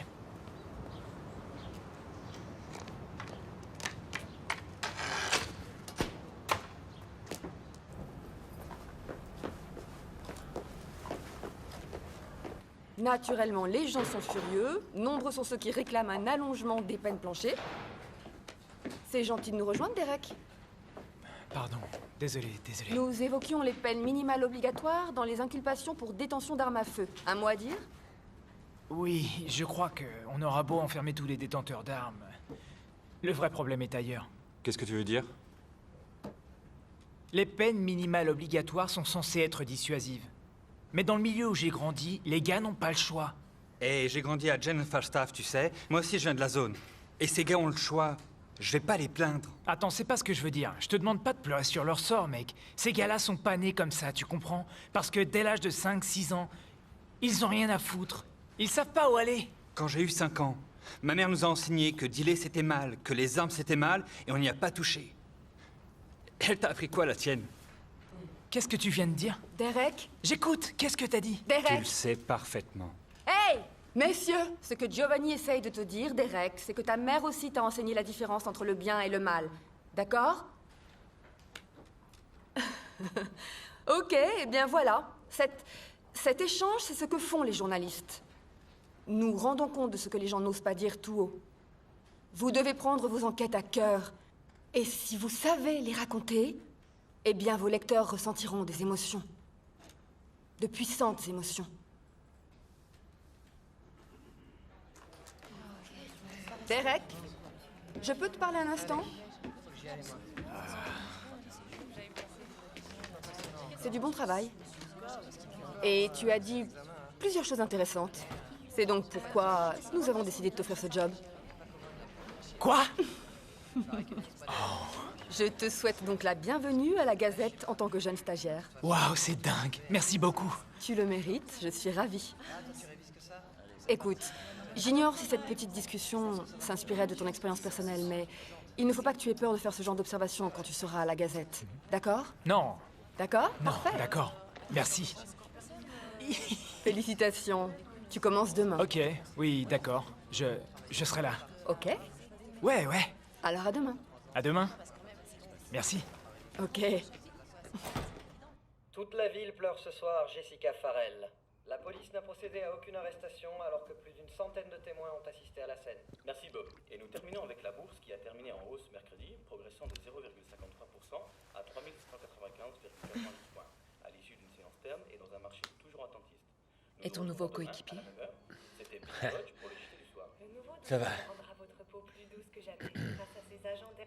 Naturellement, les gens sont furieux. Nombreux sont ceux qui réclament un allongement des peines planchées. C'est gentil de nous rejoindre, Derek. Pardon, désolé. Nous évoquions les peines minimales obligatoires dans les inculpations pour détention d'armes à feu. Un mot à dire? Oui, je crois qu'on aura beau enfermer tous les détenteurs d'armes. Le vrai problème est ailleurs. Qu'est-ce que tu veux dire? Les peines minimales obligatoires sont censées être dissuasives. Mais dans le milieu où j'ai grandi, les gars n'ont pas le choix. Et j'ai grandi à General Falstaff, tu sais. Moi aussi, je viens de la zone. Et ces gars ont le choix. Je vais pas les plaindre. Attends, c'est pas ce que je veux dire. Je te demande pas de pleurer sur leur sort, mec. Ces gars-là sont pas nés comme ça, tu comprends? Parce que dès l'âge de 5-6 ans, ils ont rien à foutre. Ils savent pas où aller. Quand j'ai eu 5 ans, ma mère nous a enseigné que dealer c'était mal, que les armes c'était mal, et on n'y a pas touché. Elle t'a appris quoi, la tienne? Qu'est-ce que tu viens de dire? Derek? J'écoute, qu'est-ce que t'as dit? Derek? Tu le sais parfaitement. Hey! Messieurs, ce que Giovanni essaye de te dire, Derek, c'est que ta mère aussi t'a enseigné la différence entre le bien et le mal. D'accord? Ok, eh bien voilà. Cet échange, c'est ce que font les journalistes. Nous rendons compte de ce que les gens n'osent pas dire tout haut. Vous devez prendre vos enquêtes à cœur. Et si vous savez les raconter, eh bien vos lecteurs ressentiront des émotions. De puissantes émotions. Derek, je peux te parler un instant? C'est du bon travail. Et tu as dit plusieurs choses intéressantes. C'est donc pourquoi nous avons décidé de t'offrir ce job. Quoi? Je te souhaite donc la bienvenue à la Gazette en tant que jeune stagiaire. Waouh, c'est dingue. Merci beaucoup. Tu le mérites, je suis ravie. Écoute, j'ignore si cette petite discussion s'inspirait de ton expérience personnelle, mais il ne faut pas que tu aies peur de faire ce genre d'observation quand tu seras à la Gazette. D'accord? Non. D'accord? Non, Parfait. d'accord. Merci. Félicitations. Tu commences demain. Ok, oui, d'accord. Je serai là. Ok. Ouais. Alors à demain. À demain. Merci. Ok. Toute la ville pleure ce soir Jessica Farrell. La police n'a procédé à aucune arrestation alors que plus d'une centaine de témoins ont assisté à la scène. Merci Bob. Et nous terminons avec la bourse qui a terminé en hausse mercredi, progressant de 0,53% à 3195,90 points, à l'issue d'une séance terne et dans un marché toujours attentiste. Et ton nouveau coéquipier? C'était Big Dodge pour le JT du soir. Ça va. Rendra votre peau plus douce que jamais grâce à ces agents de...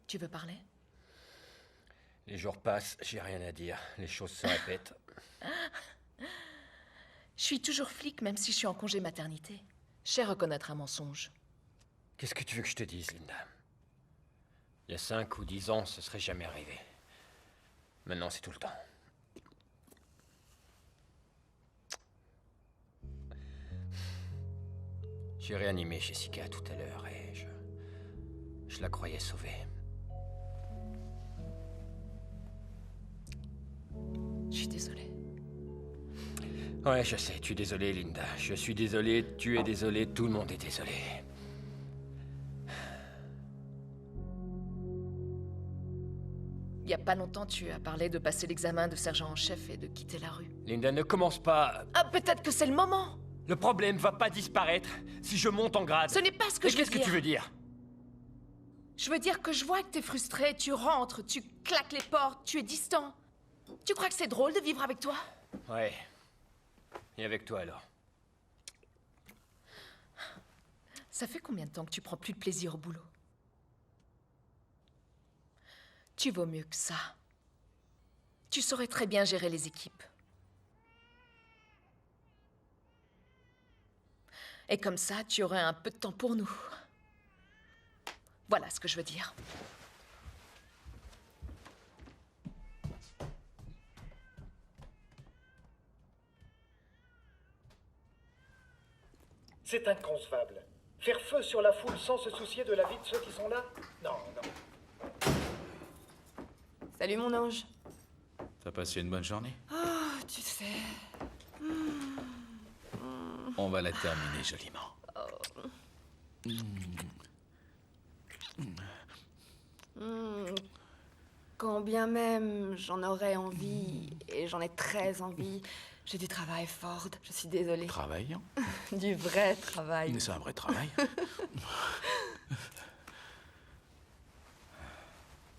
Tu veux parler? Les jours passent, j'ai rien à dire. Les choses se répètent. Je suis toujours flic même si je suis en congé maternité. Je sais reconnaître un mensonge. Qu'est-ce que tu veux que je te dise, Linda? Il y a 5 ou 10 ans, ce serait jamais arrivé. Maintenant, c'est tout le temps. J'ai réanimé Jessica tout à l'heure et je la croyais sauvée. Je suis désolée. Ouais, je sais, tu es désolée, Linda. Je suis désolé, tu es désolée, tout le monde est désolé. Il y a pas longtemps, tu as parlé de passer l'examen de sergent en chef et de quitter la rue. Linda, ne commence pas... Ah, peut-être que c'est le moment! Le problème va pas disparaître si je monte en grade. Ce n'est pas ce que je veux dire. Qu'est-ce que tu veux dire? Je veux dire que je vois que t'es frustré, tu rentres, tu claques les portes, tu es distant. Tu crois que c'est drôle de vivre avec toi? Ouais. Et avec toi alors? Ça fait combien de temps que tu prends plus de plaisir au boulot? Tu vaux mieux que ça. Tu saurais très bien gérer les équipes. Et comme ça, tu aurais un peu de temps pour nous. Voilà ce que je veux dire. C'est inconcevable. Faire feu sur la foule sans se soucier de la vie de ceux qui sont là? Non, non. Salut mon ange. T'as passé une bonne journée? Oh, tu sais... On va la terminer joliment. Quand bien même j'en aurais envie, et j'en ai très envie, j'ai du travail, Ford. Je suis désolée. Travail? Du vrai travail. C'est un vrai travail.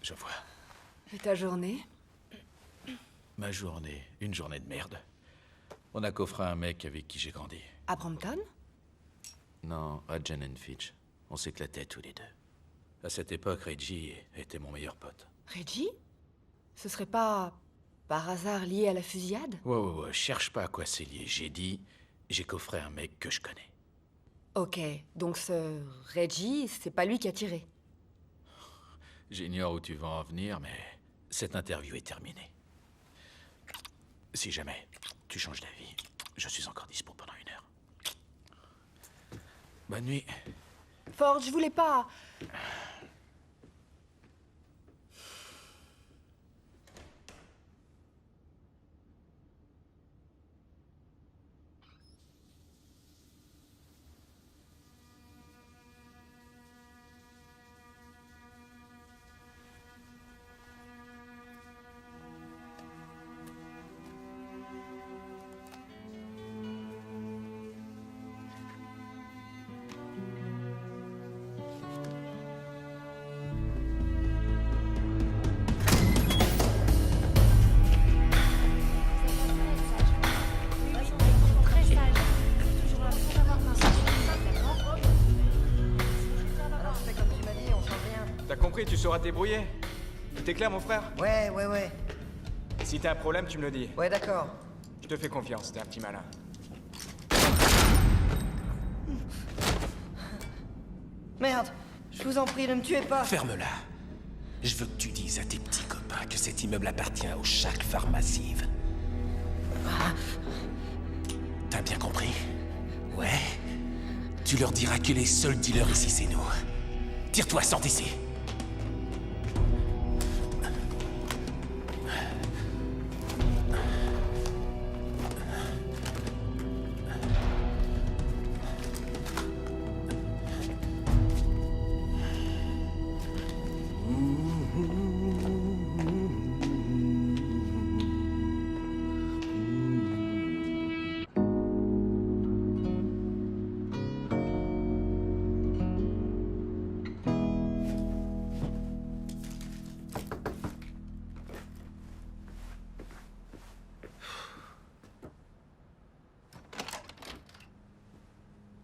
Je vois. Et ta journée? Ma journée, une journée de merde. On a coffré un mec avec qui j'ai grandi. À Brampton? Non, à Jen Fitch. On s'éclatait tous les deux. À cette époque, Reggie était mon meilleur pote. Reggie? Ce serait pas par hasard lié à la fusillade? Ouais, cherche pas à quoi c'est lié. J'ai dit, j'ai coffré un mec que je connais. Ok, donc ce Reggie, c'est pas lui qui a tiré. J'ignore où tu vas en venir, mais cette interview est terminée. Si jamais tu changes d'avis, je suis encore dispo pendant 1 heure. Bonne nuit. Ford, je voulais pas... Tu sauras te débrouiller. Tout est clair, mon frère? Ouais. Si t'as un problème, tu me le dis. Ouais, d'accord. Je te fais confiance, t'es un petit malin. Merde, je vous en prie, ne me tuez pas. Ferme-la. Je veux que tu dises à tes petits copains que cet immeuble appartient au Shark Pharmacive. T'as bien compris? Ouais. Tu leur diras que les seuls dealers ici, c'est nous. Tire-toi, sors d'ici.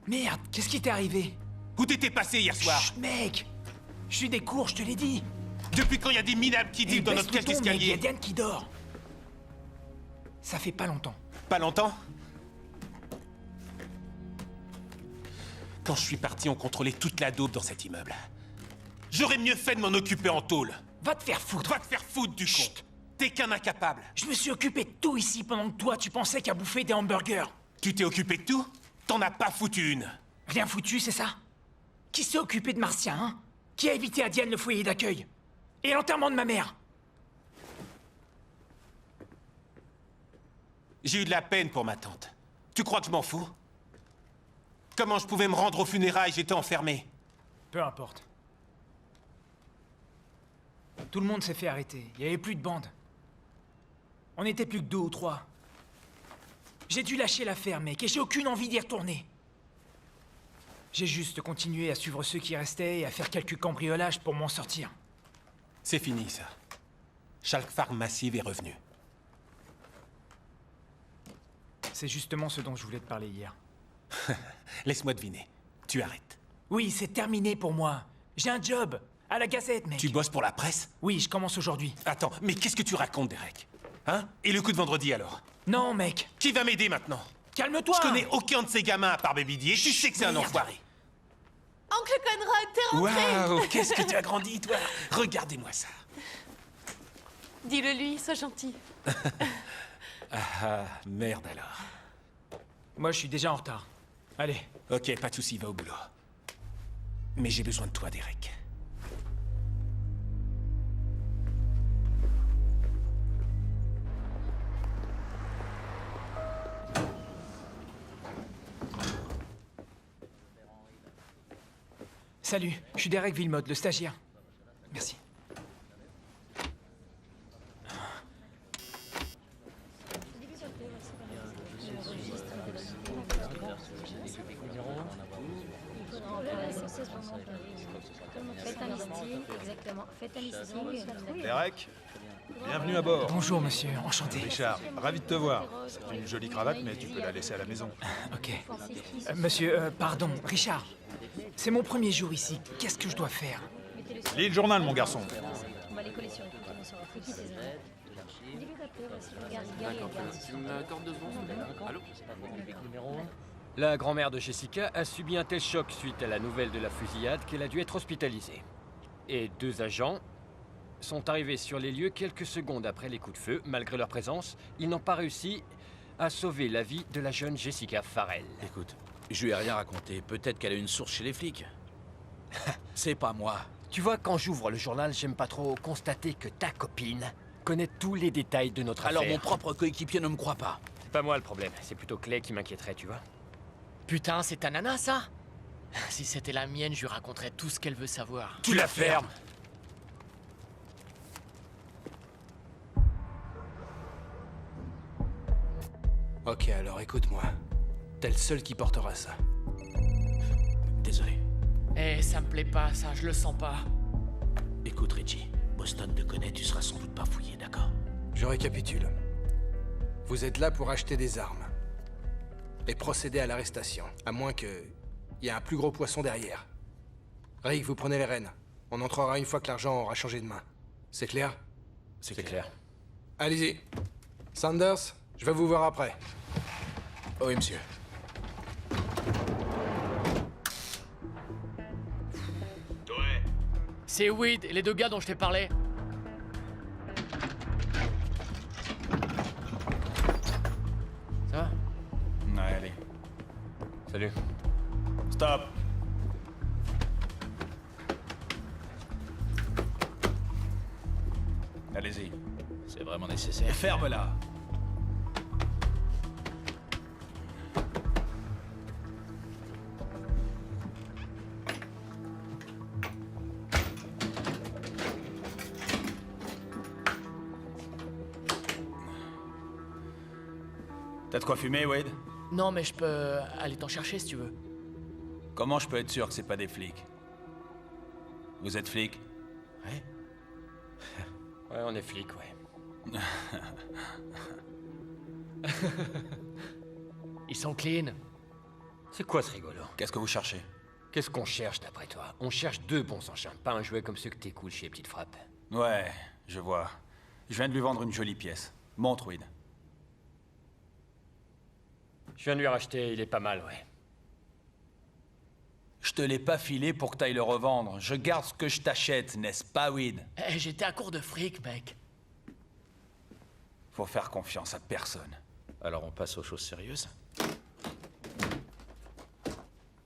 Merde, qu'est-ce qui t'est arrivé? Où t'étais passé hier soir? Chut, mec! Je suis des cours, je te l'ai dit! Depuis quand il y a des minables qui dealent dans notre cage d'escalier? Il y a Diane qui dort! Ça fait pas longtemps. Pas longtemps? Quand je suis parti, on contrôlait toute la dope dans cet immeuble. J'aurais mieux fait de m'en occuper en tôle. Va te faire foutre! Va te faire foutre, du con! T'es qu'un incapable. Je me suis occupé de tout ici pendant que toi, tu pensais qu'à bouffer des hamburgers. Tu t'es occupé de tout? T'en as pas foutu une. Rien foutu, c'est ça? Qui s'est occupé de Martien, hein? Qui a évité à Diane le foyer d'accueil? Et l'enterrement de ma mère? J'ai eu de la peine pour ma tante. Tu crois que je m'en fous? Comment je pouvais me rendre aux funérailles? J'étais enfermé. Peu importe. Tout le monde s'est fait arrêter. Il n'y avait plus de bande. On n'était plus que 2 ou 3. J'ai dû lâcher l'affaire, mec, et j'ai aucune envie d'y retourner. J'ai juste continué à suivre ceux qui restaient et à faire quelques cambriolages pour m'en sortir. C'est fini, ça. Shark Pharmacive est revenu. C'est justement ce dont je voulais te parler hier. Laisse-moi deviner. Tu arrêtes. Oui, c'est terminé pour moi. J'ai un job. À la Gazette, mec. Tu bosses pour la presse? Oui, je commence aujourd'hui. Attends, mais qu'est-ce que tu racontes, Derek? Hein? Et le coup de vendredi, alors? Non, mec. Qui va m'aider maintenant? Calme-toi. Je connais aucun de ces gamins à part Baby D, et tu sais que c'est un enfoiré. Oncle Conrad, t'es rentré! Waouh, qu'est-ce que tu as grandi, toi! Regardez-moi ça! Dis-le lui, sois gentil. Ah, merde alors. Moi, je suis déjà en retard. Allez. Ok, pas de soucis, va au boulot. Mais j'ai besoin de toi, Derek. Salut, je suis Derek Villemot, le stagiaire. Merci. Faites un listing, exactement. Faites un listing. Derek, bienvenue à bord. Bonjour, monsieur. Enchanté. Richard, ravi de te voir. C'est une jolie cravate, mais tu peux la laisser à la maison. Ok. Monsieur, pardon, Richard. C'est mon premier jour ici. Qu'est-ce que je dois faire? Lis le journal, mon garçon. On va les coller sur c'est qui ces hommes? Dis-lui d'appeler, regarde, Tu m'accordes 2 secondes? Allô? La grand-mère de Jessica a subi un tel choc suite à la nouvelle de la fusillade qu'elle a dû être hospitalisée. Et 2 agents sont arrivés sur les lieux quelques secondes après les coups de feu. Malgré leur présence, ils n'ont pas réussi à sauver la vie de la jeune Jessica Farrell. Écoute, je lui ai rien raconté. Peut-être qu'elle a une source chez les flics. C'est pas moi. Tu vois, quand j'ouvre le journal, j'aime pas trop constater que ta copine connaît tous les détails de notre affaire. Alors mon propre coéquipier ne me croit pas. C'est pas moi le problème, c'est plutôt Clay qui m'inquiéterait, tu vois. Putain, c'est ta nana, ça? Si c'était la mienne, je lui raconterais tout ce qu'elle veut savoir. Tu la fermes! Ok, alors écoute-moi. T'es le seul qui portera ça. Désolé. Eh, ça me plaît pas, ça, je le sens pas. Écoute, Reggie, Boston te connaît, tu seras sans doute pas fouillé, d'accord? Je récapitule. Vous êtes là pour acheter des armes. Et procéder à l'arrestation. À moins que... il y ait un plus gros poisson derrière. Rick, vous prenez les rênes. On entrera une fois que l'argent aura changé de main. C'est clair? C'est clair. Allez-y. Sanders, je vais vous voir après. Oui, monsieur. C'est Weed et les 2 gars dont je t'ai parlé. Ça va? Ouais, allez. Salut. Stop. Allez-y. C'est vraiment nécessaire. Ferme-la. T'as de quoi fumer, Wade? Non, mais je peux aller t'en chercher si tu veux. Comment je peux être sûr que c'est pas des flics? Vous êtes flics? Ouais. Ouais, on est flics, ouais. Ils sont clean. C'est quoi ce rigolo? Qu'est-ce que vous cherchez? Qu'est-ce qu'on cherche d'après toi? On cherche 2 bons engins, pas un jouet comme ceux que t'écoutes chez Petite Frappe. Ouais, je vois. Je viens de lui vendre une jolie pièce. Montre, Wade. Je viens de lui racheter, il est pas mal, ouais. Je te l'ai pas filé pour que t'ailles le revendre. Je garde ce que je t'achète, n'est-ce pas, Weed? Eh, j'étais à court de fric, mec. Faut faire confiance à personne. Alors on passe aux choses sérieuses?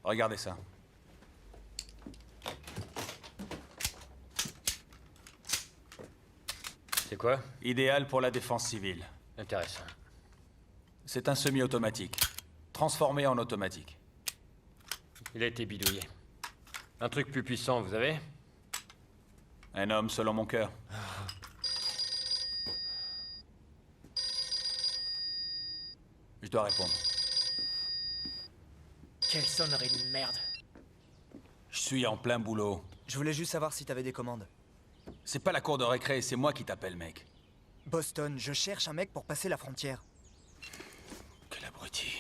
Regardez ça. C'est quoi? Idéal pour la défense civile. Intéressant. C'est un semi-automatique. Transformé en automatique. Il a été bidouillé. Un truc plus puissant, vous avez? Un homme selon mon cœur. Je dois répondre. Quelle sonnerie de merde. Je suis en plein boulot. Je voulais juste savoir si t'avais des commandes. C'est pas la cour de récré, c'est moi qui t'appelle, mec. Boston, je cherche un mec pour passer la frontière. Quel abruti.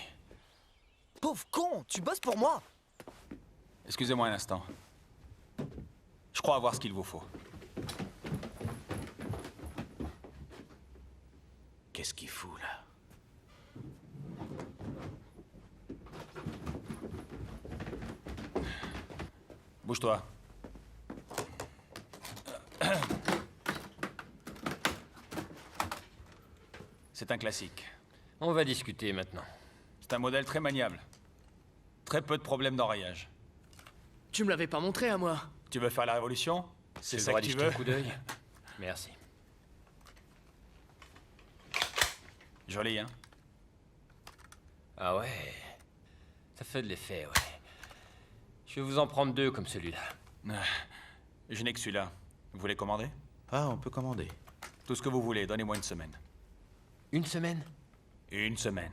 Pauvre con, tu bosses pour moi. Excusez-moi un instant. Je crois avoir ce qu'il vous faut. Qu'est-ce qu'il fout, là? Bouge-toi. C'est un classique. On va discuter maintenant. C'est un modèle très maniable. Très peu de problèmes d'enrayage. Tu me l'avais pas montré à moi. Tu veux faire la révolution? C'est ça que tu veux? Un coup d'œil. Merci. Joli, hein? Ah ouais. Ça fait de l'effet, ouais. Je vais vous en prendre 2 comme celui-là. Je n'ai que celui-là. Vous voulez commander? Ah, on peut commander. Tout ce que vous voulez, donnez-moi une semaine. Une semaine? Une semaine.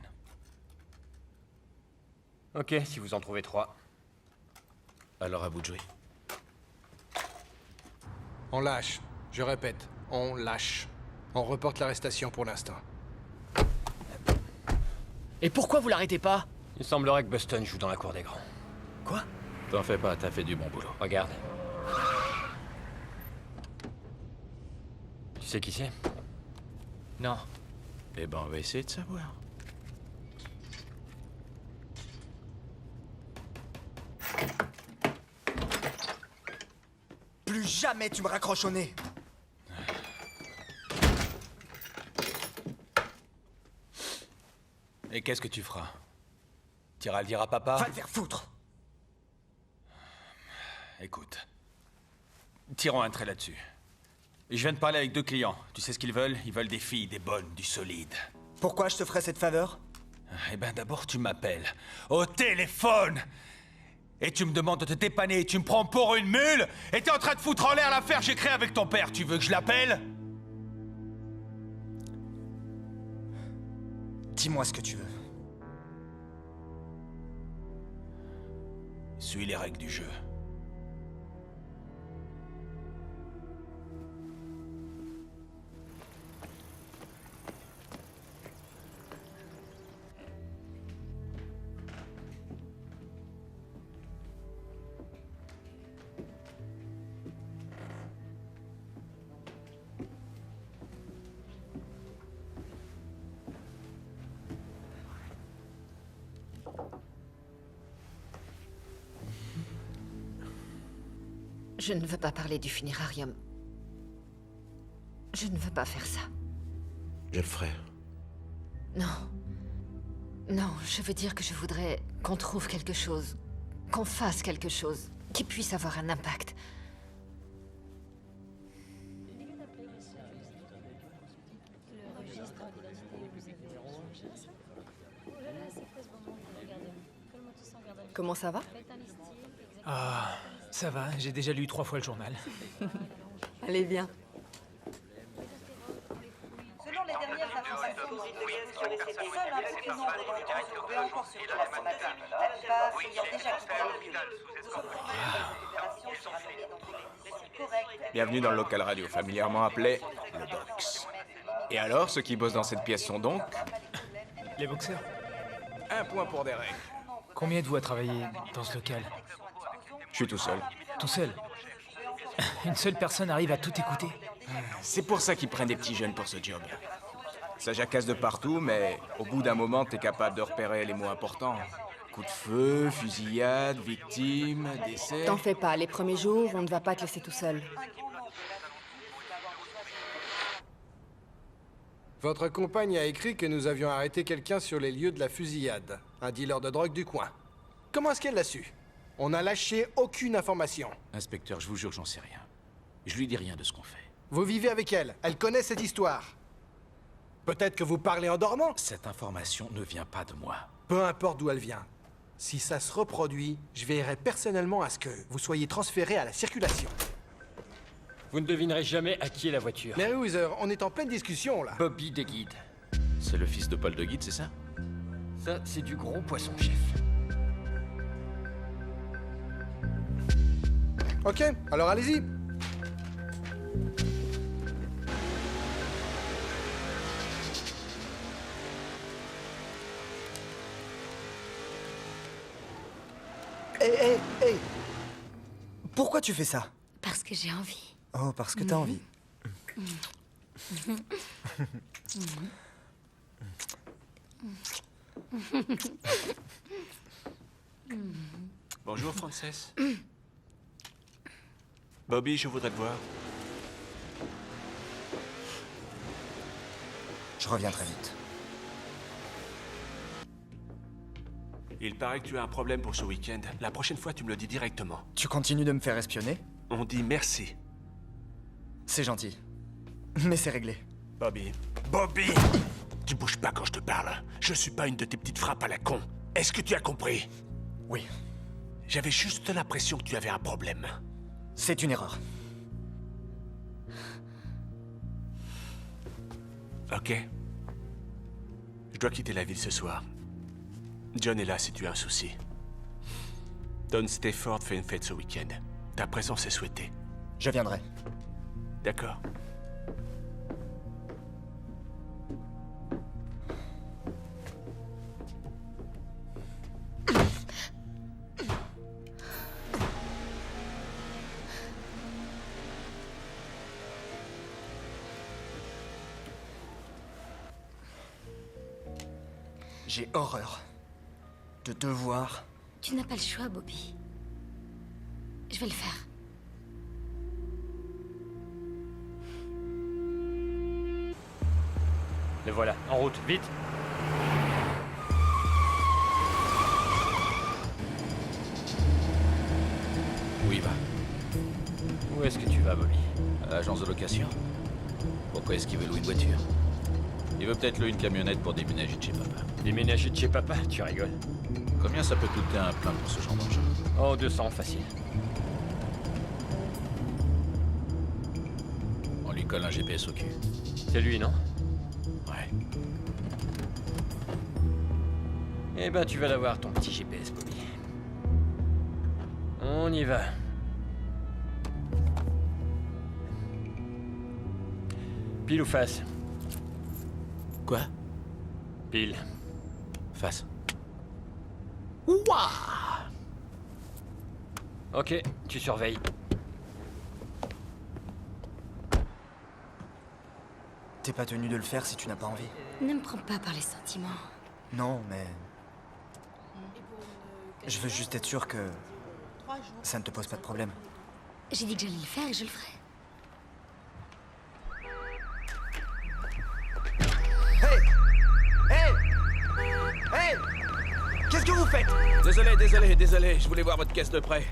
Ok, si vous en trouvez 3. Alors à vous de jouer. On lâche. Je répète, on lâche. On reporte l'arrestation pour l'instant. Et pourquoi vous l'arrêtez pas? Il semblerait que Buston joue dans la cour des grands. Quoi? T'en fais pas, t'as fait du bon boulot. Regarde. Tu sais qui c'est? Non. Eh ben, on va essayer de savoir. Plus jamais tu me raccroches au nez. Et qu'est-ce que tu feras? T'iras le dire à papa? Va te faire foutre. Écoute. Tirons un trait là-dessus. Je viens de parler avec 2 clients. Tu sais ce qu'ils veulent? Ils veulent des filles, des bonnes, du solide. Pourquoi je te ferais cette faveur? Eh ben d'abord tu m'appelles. Au téléphone! Et tu me demandes de te dépanner et tu me prends pour une mule? Et t'es en train de foutre en l'air l'affaire que j'ai créée avec ton père. Tu veux que je l'appelle? Dis-moi ce que tu veux. Suis les règles du jeu. Je ne veux pas parler du funérarium. Je ne veux pas faire ça. Je le ferai. Non. Non, je veux dire que je voudrais qu'on trouve quelque chose, qu'on fasse quelque chose, qui puisse avoir un impact. Comment ça va? Ah, ça va, j'ai déjà lu 3 fois le journal. Allez, viens. Selon les dernières informations sur les CD, seul un petit nombre d'entre eux peut encore circuler ce matin. La plupart ayant déjà quitté le lieu. Nous sommes convaincus que la récupération sera menée dans des conditions correctes. Bienvenue dans le local radio, familièrement appelé le Box. Et alors, ceux qui bossent dans cette pièce sont donc... Les boxeurs. 1 point pour des règles. Combien êtes-vous à travailler dans ce local? Je suis tout seul. Tout seul? Une seule personne arrive à tout écouter? C'est pour ça qu'ils prennent des petits jeunes pour ce job. Ça jacasse de partout, mais au bout d'un moment, t'es capable de repérer les mots importants. Coup de feu, fusillade, victime, décès... T'en fais pas, les premiers jours, on ne va pas te laisser tout seul. Votre compagne a écrit que nous avions arrêté quelqu'un sur les lieux de la fusillade. Un dealer de drogue du coin. Comment est-ce qu'elle l'a su? On n'a lâché aucune information. Inspecteur, je vous jure, j'en sais rien. Je lui dis rien de ce qu'on fait. Vous vivez avec elle. Elle connaît cette histoire. Peut-être que vous parlez en dormant? Cette information ne vient pas de moi. Peu importe d'où elle vient. Si ça se reproduit, je veillerai personnellement à ce que vous soyez transféré à la circulation. Vous ne devinerez jamais à qui est la voiture. Mary Wheeler, on est en pleine discussion, là. Bobby DeGuide. C'est le fils de Paul DeGuide, c'est ça? Ça, c'est du gros poisson, chef. Ok, alors allez-y. Hé. Pourquoi tu fais ça? Parce que j'ai envie. Oh, parce que t'as envie. Bonjour, Frances. Bobby, je voudrais te voir. Je reviens très vite. Il paraît que tu as un problème pour ce week-end. La prochaine fois, tu me le dis directement. Tu continues de me faire espionner? On dit merci. C'est gentil. Mais c'est réglé. Bobby. Bobby! Tu bouges pas quand je te parle. Je suis pas une de tes petites frappes à la con. Est-ce que tu as compris? Oui. J'avais juste l'impression que tu avais un problème. C'est une erreur. Ok. Je dois quitter la ville ce soir. John est là si tu as un souci. Don Stafford fait une fête ce week-end. Ta présence est souhaitée. Je viendrai. D'accord. J'ai horreur de devoir... Tu n'as pas le choix, Bobby. Je vais le faire. Le voilà, en route, vite. Où il va? Où est-ce que tu vas, Bobby? À l'agence de location. Pourquoi est-ce qu'il veut louer une voiture? Il veut peut-être louer une camionnette pour déménager de chez papa. Déménager de chez papa? Tu rigoles. Combien ça peut coûter un plein pour ce genre d'engin? Oh, 200, facile. On lui colle un GPS au cul. C'est lui, non? Ouais. Eh ben, tu vas l'avoir, ton petit GPS, Bobby. On y va. Pile ou face? Quoi? Pile. Face. Ouah! Ok, tu surveilles. T'es pas tenu de le faire si tu n'as pas envie. Ne me prends pas par les sentiments. Non, mais... Je veux juste être sûr que... ça ne te pose pas de problème. J'ai dit que j'allais le faire et je le ferai. Hey! Qu'est-ce que vous faites? Désolé, je voulais voir votre caisse de prêt.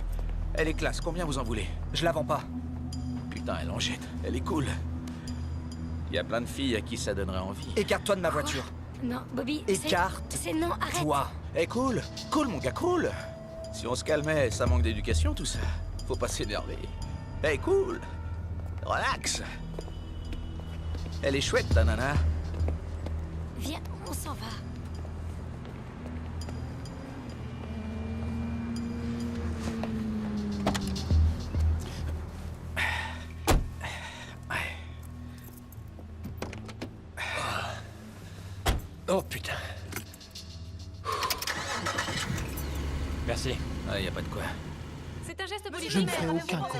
Elle est classe, combien vous en voulez? Je la vends pas. Putain, elle en jette, elle est cool. Il y a plein de filles à qui ça donnerait envie. Écarte-toi de ma voiture. Non, Bobby, Écarte. c'est non, arrête. Toi. Eh, cool mon gars, cool. Si on se calmait, ça manque d'éducation tout ça. Faut pas s'énerver. Eh, cool. Relax. Elle est chouette, ta nana. Viens, on s'en va. Oh putain. Merci. Ah, y a pas de quoi. C'est un geste policier. Je ne ferai aucun con.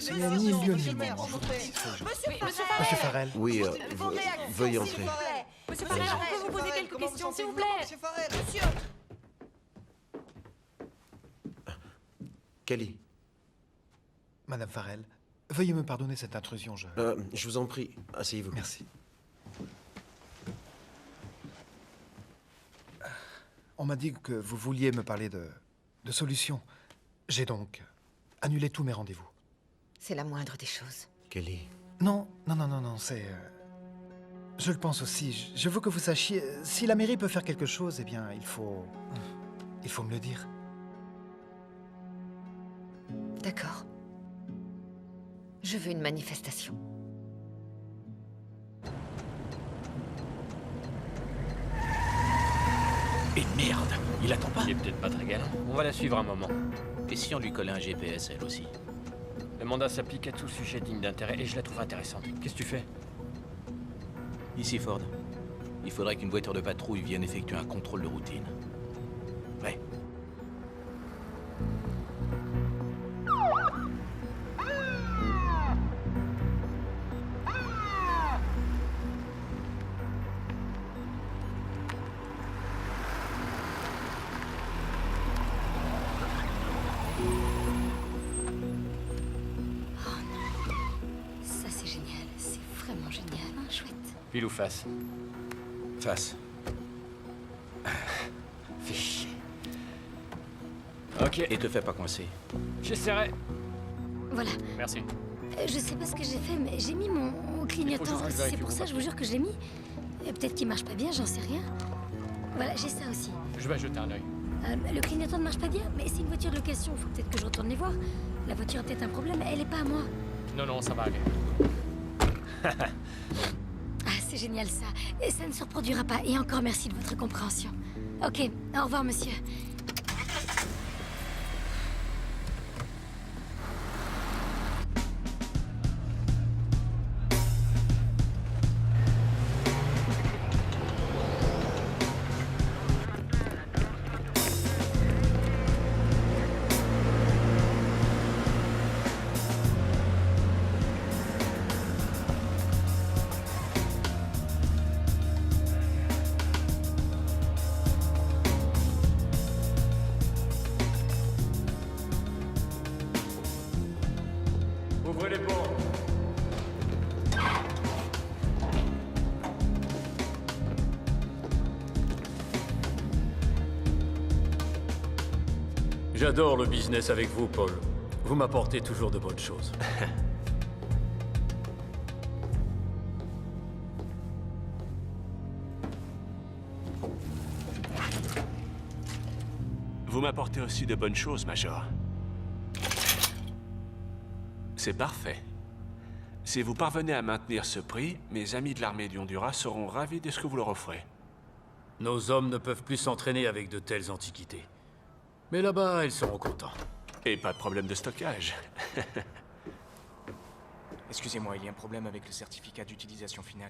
Il n'y a ni lieu ni moment. Monsieur Farrell. Oui, veuillez entrer. Monsieur Farrell, on peut vous poser quelques questions, s'il vous plaît. Monsieur Farrell, monsieur. Kelly. Madame Farrell, veuillez me pardonner cette intrusion, Je vous en prie, asseyez-vous. Merci. On m'a dit que vous vouliez me parler de solutions. J'ai donc annulé tous mes rendez-vous. C'est la moindre des choses. Kelly. Non, c'est... Je le pense aussi. Je veux que vous sachiez, si la mairie peut faire quelque chose, eh bien, il faut me le dire. D'accord. Je veux une manifestation. Et merde, il attend pas. Il est peut-être pas très galant. On va la suivre un moment. Et si on lui collait un GPS, elle aussi? Le mandat s'applique à tout sujet digne d'intérêt et je la trouve intéressante. Qu'est-ce que tu fais? Ici, Ford. Il faudrait qu'une voiture de patrouille vienne effectuer un contrôle de routine. Ouais. Pile ou face? Face. Fais chier. Ok. Et te fais pas coincer. J'essaierai. Voilà. Merci. Je sais pas ce que j'ai fait, mais j'ai mis mon clignotant. juste que je Si c'est vérifie pour vos ça, je vous jure que je l'ai mis. Peut-être qu'il marche pas bien, j'en sais rien. Voilà, j'ai ça aussi. Je vais jeter un œil. Le clignotant ne marche pas bien, mais c'est une voiture de location. Faut peut-être que je retourne les voir. La voiture a peut-être un problème, mais elle est pas à moi. Non, ça va aller. Ah, c'est génial ça. Et ça ne se reproduira pas. Et encore merci de votre compréhension. Ok, au revoir, monsieur. Ouvrez les portes. J'adore le business avec vous, Paul. Vous m'apportez toujours de bonnes choses. Vous m'apportez aussi de bonnes choses, Major. C'est parfait. Si vous parvenez à maintenir ce prix, mes amis de l'armée du Honduras seront ravis de ce que vous leur offrez. Nos hommes ne peuvent plus s'entraîner avec de telles antiquités. Mais là-bas, ils seront contents. Et pas de problème de stockage. Excusez-moi, il y a un problème avec le certificat d'utilisation finale.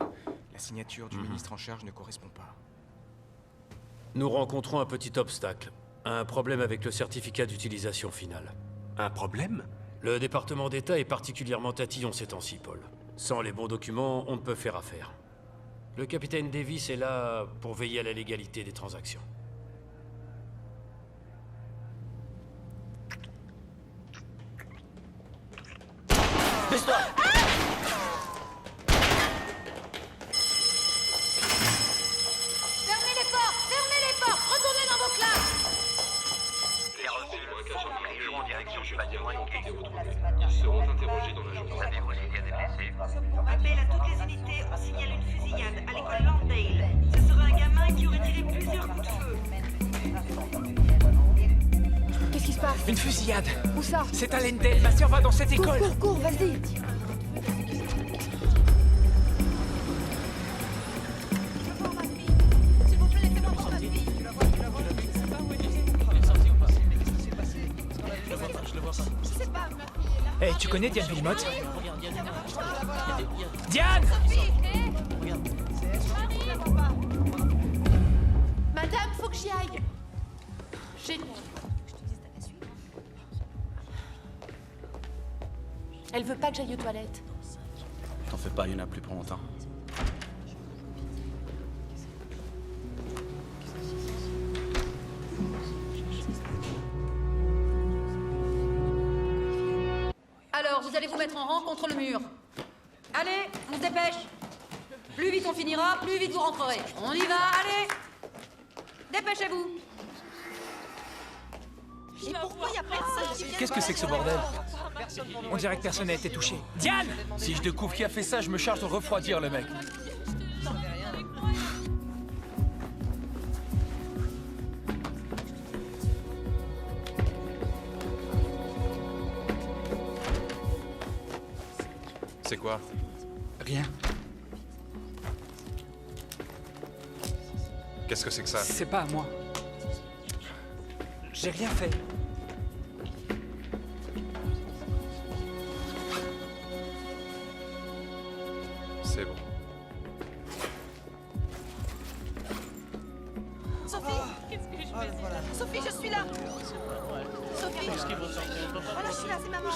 La signature du ministre en charge ne correspond pas. Nous rencontrons un petit obstacle. Un problème avec le certificat d'utilisation finale. Un problème? Le département d'État est particulièrement tatillon ces temps-ci, Paul. Sans les bons documents, on ne peut faire affaire. Le capitaine Davis est là pour veiller à la légalité des transactions. Baisse-toi! Fermez les portes! Fermez les portes! Retournez dans vos classes! En direction du bâtiment Ils seront interrogés dans la journée. Savez-vous s'il y a des blessés? Appel à toutes les unités, on signale une fusillade à l'école Landale. Ce serait un gamin qui aurait tiré plusieurs coups de feu. Qu'est-ce qui se passe? Une fusillade. Où ça? C'est à Lendale. Ma sœur va dans cette école. Cours, vas-y. Hey, tu connais Diane Villemotte? Diane! Madame, faut que j'y aille. Elle veut pas que j'aille aux toilettes. T'en fais pas, il y en a plus pour longtemps. Alors, vous allez vous mettre en rang contre le mur. Allez, on se dépêche. Plus vite on finira, plus vite vous rentrerez. On y va, allez. Dépêchez-vous. Et pourquoi y a personne qui vient? Qu'est-ce que c'est que ce bordel? On dirait que personne n'a été touché. Diane! Si je découvre qui a fait ça, je me charge de refroidir le mec. C'est quoi? Rien. Qu'est-ce que c'est que ça? C'est pas à moi. J'ai rien fait. C'est bon. Sophie! Sophie, je suis là! Sophie! Voilà, je suis là, c'est maman!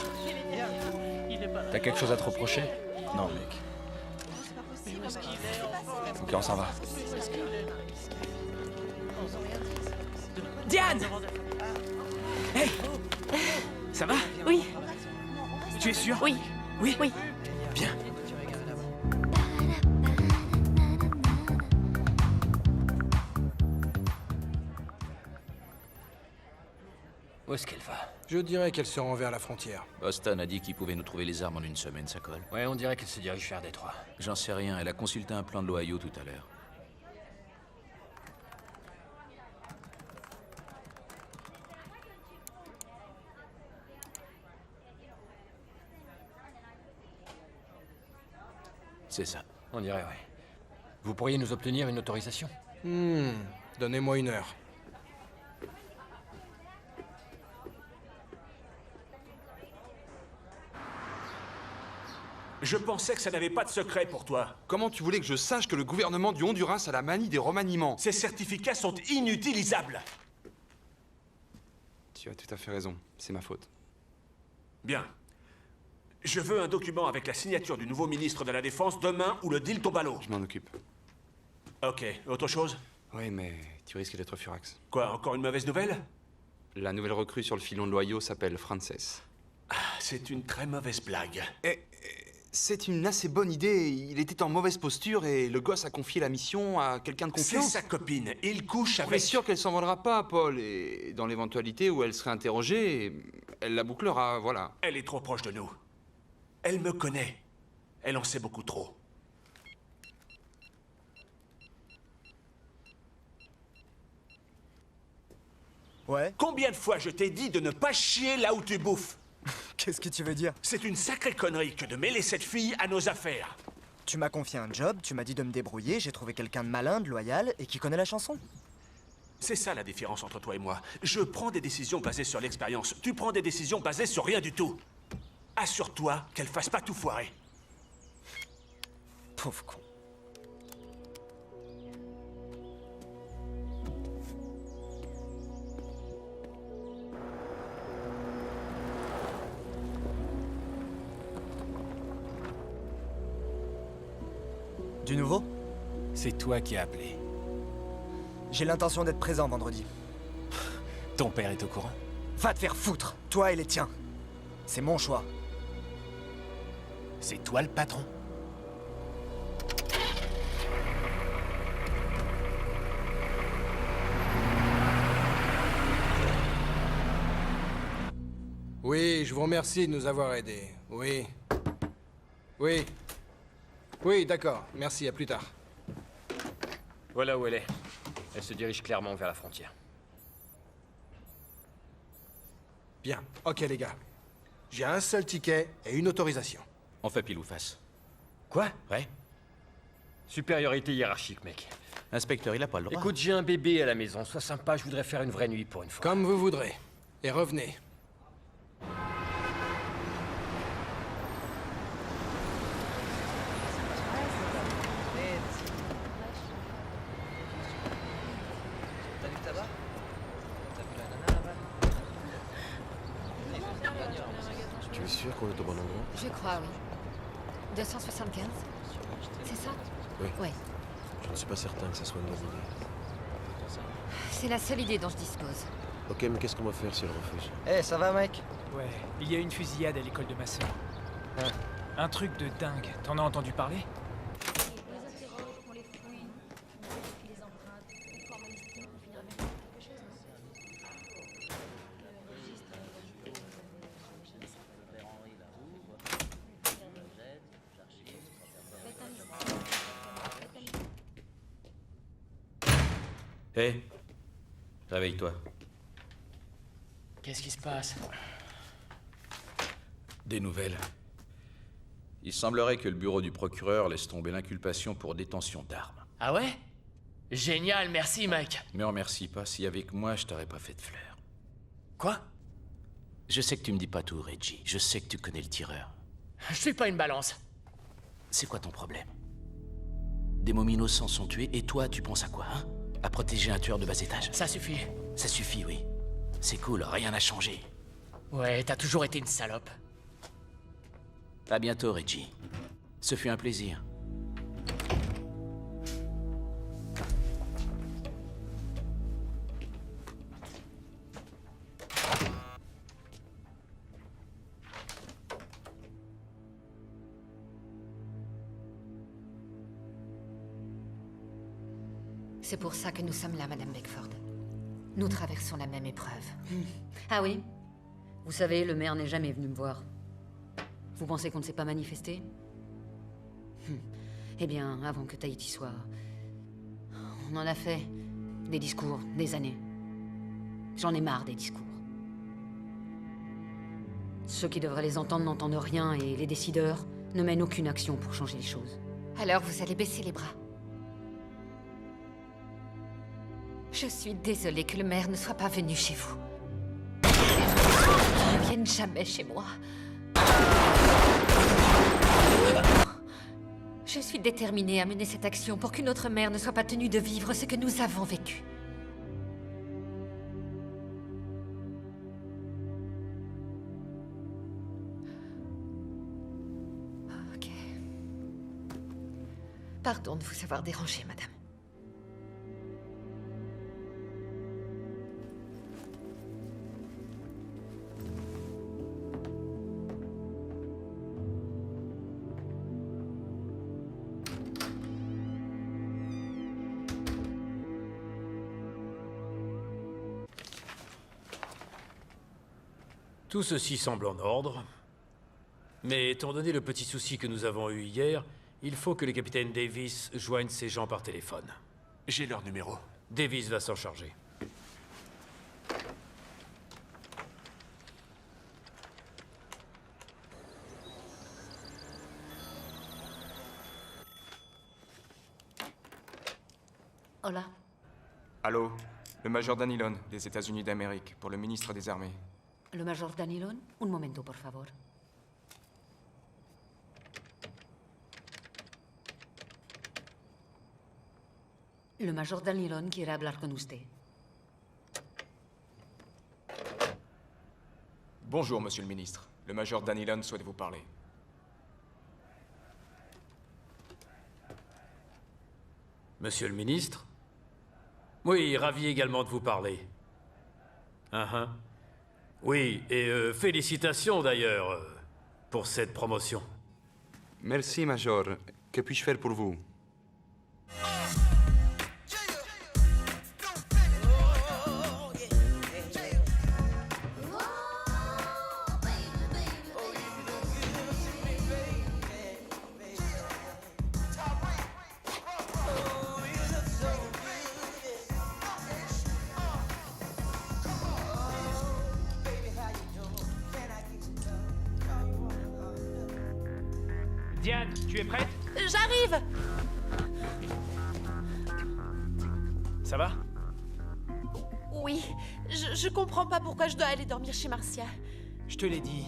T'as quelque chose à te reprocher? Non, mec. Ok, on s'en va. Diane! Hey! Ça va? Oui. Tu es sûr? Oui. Oui? Oui. Bien. Où est-ce qu'elle va? Je dirais qu'elle se rend vers la frontière. Boston a dit qu'il pouvait nous trouver les armes en une semaine, ça colle. Ouais, on dirait qu'elle se dirige vers Détroit. J'en sais rien, elle a consulté un plan de l'Ohio tout à l'heure. C'est ça. On dirait, ouais. Vous pourriez nous obtenir une autorisation? Donnez-moi 1 heure. Je pensais que ça n'avait pas de secret pour toi. Comment tu voulais que je sache que le gouvernement du Honduras a la manie des remaniements? Ces certificats sont inutilisables. Tu as tout à fait raison. C'est ma faute. Bien. Je veux un document avec la signature du nouveau ministre de la Défense demain ou le deal tombe à l'eau. Je m'en occupe. Ok. Autre chose? Oui, mais tu risques d'être furax. Quoi, encore une mauvaise nouvelle? La nouvelle recrue sur le filon de l'Ohio s'appelle Frances. Ah, c'est une très mauvaise blague. C'est une assez bonne idée. Il était en mauvaise posture et le gosse a confié la mission à quelqu'un de confiance. C'est sa copine. Il couche On est avec... sûr qu'elle s'en vendra pas, Paul. Et dans l'éventualité où elle serait interrogée, elle la bouclera, voilà. Elle est trop proche de nous. Elle me connaît. Elle en sait beaucoup trop. Ouais? Combien de fois je t'ai dit de ne pas chier là où tu bouffes? Qu'est-ce que tu veux dire? C'est une sacrée connerie que de mêler cette fille à nos affaires. Tu m'as confié un job, tu m'as dit de me débrouiller, j'ai trouvé quelqu'un de malin, de loyal et qui connaît la chanson. C'est ça la différence entre toi et moi. Je prends des décisions basées sur l'expérience. Tu prends des décisions basées sur rien du tout. Assure-toi qu'elle fasse pas tout foirer. Pauvre con. Du nouveau? C'est toi qui as appelé. J'ai l'intention d'être présent vendredi. Ton père est au courant? Va te faire foutre, toi et les tiens. C'est mon choix. C'est toi le patron? Oui, je vous remercie de nous avoir aidés. Oui. Oui. Oui, d'accord. Merci, à plus tard. Voilà où elle est. Elle se dirige clairement vers la frontière. Bien. Ok, les gars. J'ai un seul ticket et une autorisation. On fait pile ou face. Quoi? Ouais. Supériorité hiérarchique, mec. L'inspecteur, il a pas le droit. Écoute, j'ai un bébé à la maison. Sois sympa, je voudrais faire une vraie nuit pour une fois. Comme vous voudrez. Et revenez. Tu es sûr qu'on est au bon endroit? Je crois, oui. 275? C'est ça? Oui. Ouais. Je ne suis pas certain que ça soit une bonne idée. C'est la seule idée dont je dispose. Ok, mais qu'est-ce qu'on va faire si elle refuse? Eh, ça va, mec? Ouais, il y a une fusillade à l'école de ma sœur. Un truc de dingue. T'en as entendu parler? Hé, réveille-toi. Qu'est-ce qui se passe? Des nouvelles. Il semblerait que le bureau du procureur laisse tomber l'inculpation pour détention d'armes. Ah ouais? Génial, merci Mike. Mais remercie pas, si avec moi, je t'aurais pas fait de fleurs. Quoi? Je sais que tu me dis pas tout, Reggie. Je sais que tu connais le tireur. Je suis pas une balance. C'est quoi ton problème? Des mômes innocents sont tués et toi, tu penses à quoi, hein? À protéger un tueur de bas étage? Ça suffit. Ça suffit, oui. C'est cool, rien n'a changé. Ouais, t'as toujours été une salope. À bientôt, Reggie. Ce fut un plaisir. C'est pour ça que nous sommes là, Madame Beckford. Nous traversons la même épreuve. Ah oui? Vous savez, le maire n'est jamais venu me voir. Vous pensez qu'on ne s'est pas manifesté? Eh bien, avant que Tahiti soit... On en a fait des discours, des années. J'en ai marre des discours. Ceux qui devraient les entendre n'entendent rien et les décideurs ne mènent aucune action pour changer les choses. Alors vous allez baisser les bras. Je suis désolée que le maire ne soit pas venu chez vous. Qu'il ne vienne jamais chez moi. Je suis déterminée à mener cette action pour qu'une autre mère ne soit pas tenue de vivre ce que nous avons vécu. Ok. Pardon de vous avoir dérangé, madame. Tout ceci semble en ordre. Mais étant donné le petit souci que nous avons eu hier, il faut que le capitaine Davis joigne ces gens par téléphone. J'ai leur numéro. Davis va s'en charger. Hola. Allô, le major Danilon, des États-Unis d'Amérique, pour le ministre des Armées. Le major Danilon, un momento, por favor. Le major Danilon quiere hablar con usted. Bonjour, monsieur le ministre. Le major Danilon souhaite vous parler. Monsieur le ministre? Oui, ravi également de vous parler. Oui, et félicitations d'ailleurs pour cette promotion. Merci, Major. Que puis-je faire pour vous? Diane, tu es prête? J'arrive! Ça va? Oui, je comprends pas pourquoi je dois aller dormir chez Marcia. Je te l'ai dit,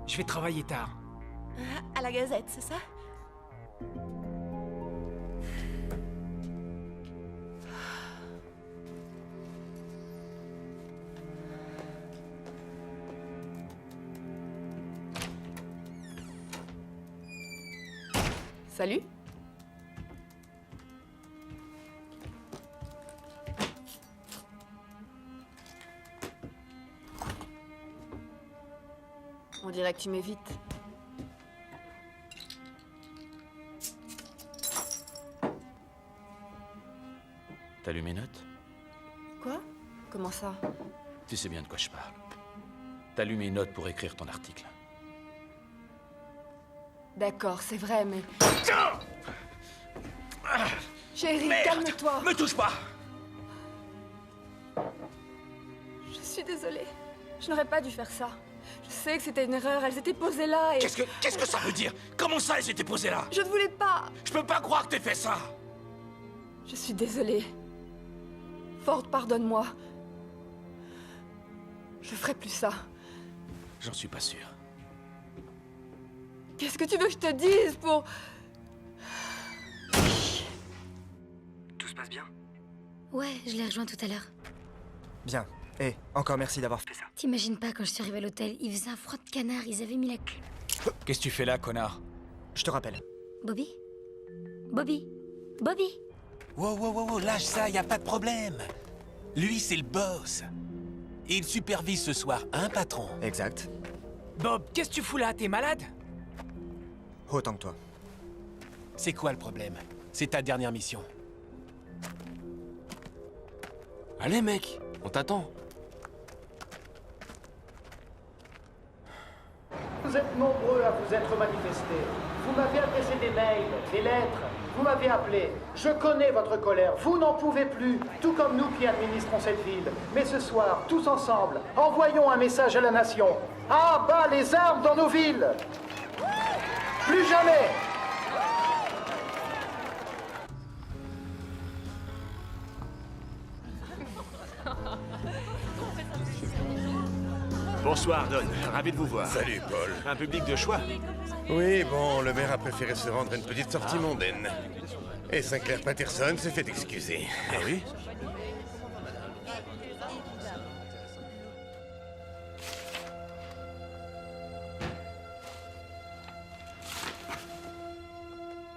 je vais travailler tard. À la Gazette, c'est ça? Salut. On dirait que tu m'évites. T'as lu mes notes? Quoi? Comment ça? Tu sais bien de quoi je parle. T'as lu mes notes pour écrire ton article. D'accord, c'est vrai, mais... Chérie, Merde! calme-toi. Me touche pas! Je suis désolée. Je n'aurais pas dû faire ça. Je sais que c'était une erreur, elles étaient posées là et... Qu'est-ce que ça veut dire? Comment ça, elles étaient posées là? Je ne voulais pas. Je peux pas croire que t'aies fait ça! Je suis désolée. Ford, pardonne-moi. Je ferai plus ça. J'en suis pas sûr. Qu'est-ce que tu veux que je te dise pour... Tout se passe bien? Ouais, je l'ai rejoint tout à l'heure. Bien. Et encore merci d'avoir fait ça. T'imagines pas, quand je suis arrivée à l'hôtel, il faisait un froid de canard, ils avaient mis la clé. Qu'est-ce que tu fais là, connard? Je te rappelle. Bobby? Bobby? Bobby? Wow, lâche ça, y a pas de problème. Lui, c'est le boss. Et il supervise ce soir un patron. Exact. Bob, qu'est-ce que tu fous là? T'es malade? Autant que toi. C'est quoi le problème? C'est ta dernière mission. Allez, mec, On t'attend. Vous êtes nombreux à vous être manifestés. Vous m'avez adressé des mails, des lettres. Vous m'avez appelé. Je connais votre colère. Vous n'en pouvez plus. Tout comme nous qui administrons cette ville. Mais ce soir, tous ensemble, envoyons un message à la nation. À bas les armes dans nos villes. Plus jamais. Bonsoir, Don. Ravi de vous voir. Salut, Paul. Un public de choix. Oui, bon, le maire a préféré se rendre à une petite sortie mondaine. Et Sinclair Patterson s'est fait excuser. Ah oui?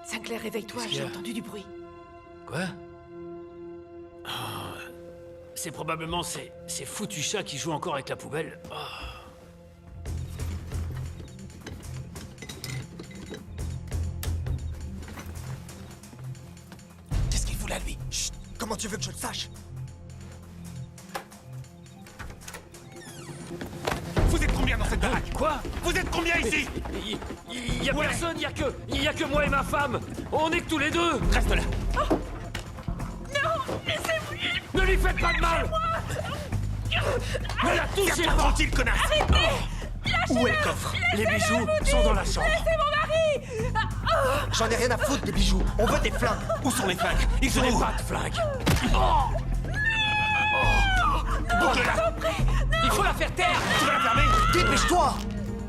Sinclair, réveille-toi, Qu'est-ce qu'il y j'ai a? entendu du bruit. Quoi? Oh, c'est probablement ces foutus chats qui jouent encore avec la poubelle. Oh. Qu'est-ce qu'il fout là, lui? Chut! Comment tu veux que je le sache? Vous êtes combien dans cette baraque? Quoi? Vous êtes combien ici? Il y a personne, il y a que moi et ma femme. On est que tous les deux. Reste là. Oh. Non, laissez-moi. Ne lui faites pas de mal. Ne la touchez pas. Tranquille, connasse. Arrêtez. Où est le coffre? Les bijoux sont dans la chambre. Laissez mon mari. J'en ai rien à foutre des bijoux. On veut des flingues. Où sont les flingues? Ils Je sont n'ai où? pas de flingue. Boucle-la. Il faut la faire taire. Tu vas la fermer? Dépêche-toi!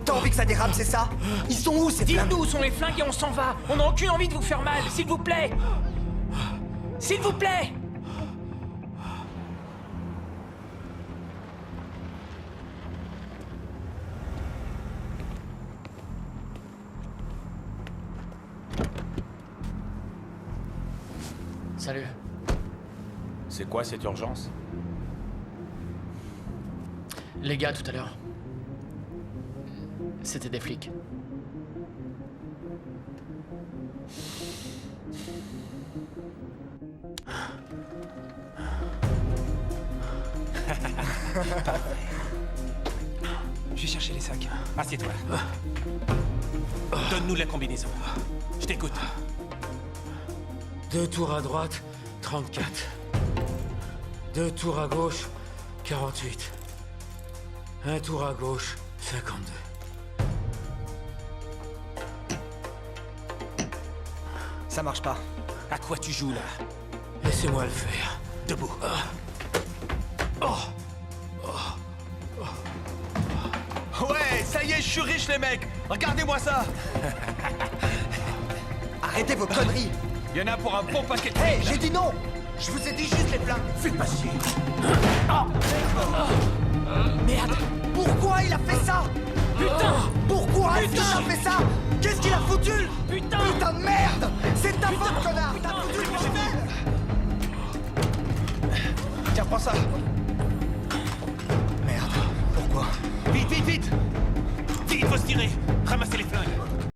T'as envie que ça dérape, c'est ça? Ils sont où, ces flingues? Dites-nous où sont les flingues et on s'en va. On n'a aucune envie de vous faire mal, s'il vous plaît. S'il vous plaît. Salut. C'est quoi cette urgence? Les gars, tout à l'heure. C'était des flics. Je vais chercher les sacs. Assieds-toi. Donne-nous la combinaison. Je t'écoute. 2 tours à droite, 34. 2 tours à gauche, 48. 1 tour à gauche, 52. Ça marche pas. À quoi tu joues, là? Laissez-moi le faire. Debout. Ouais, ça y est, je suis riche, les mecs. Regardez-moi ça. Arrêtez vos conneries. Il y en a pour un bon paquet de... Hé, j'ai dit non. Je vous ai dit juste les flingues. Fais pas chier. Merde. Pourquoi il a fait ça? Putain. Pourquoi est-ce qu'il a fait ça? Qu'est-ce qu'il a foutu? Putain. Putain de merde. C'est ta faute, connard. T'as foutu le bordel. Tiens, prends ça. Merde. Pourquoi? Vite, vite, vite! Vite, faut se tirer!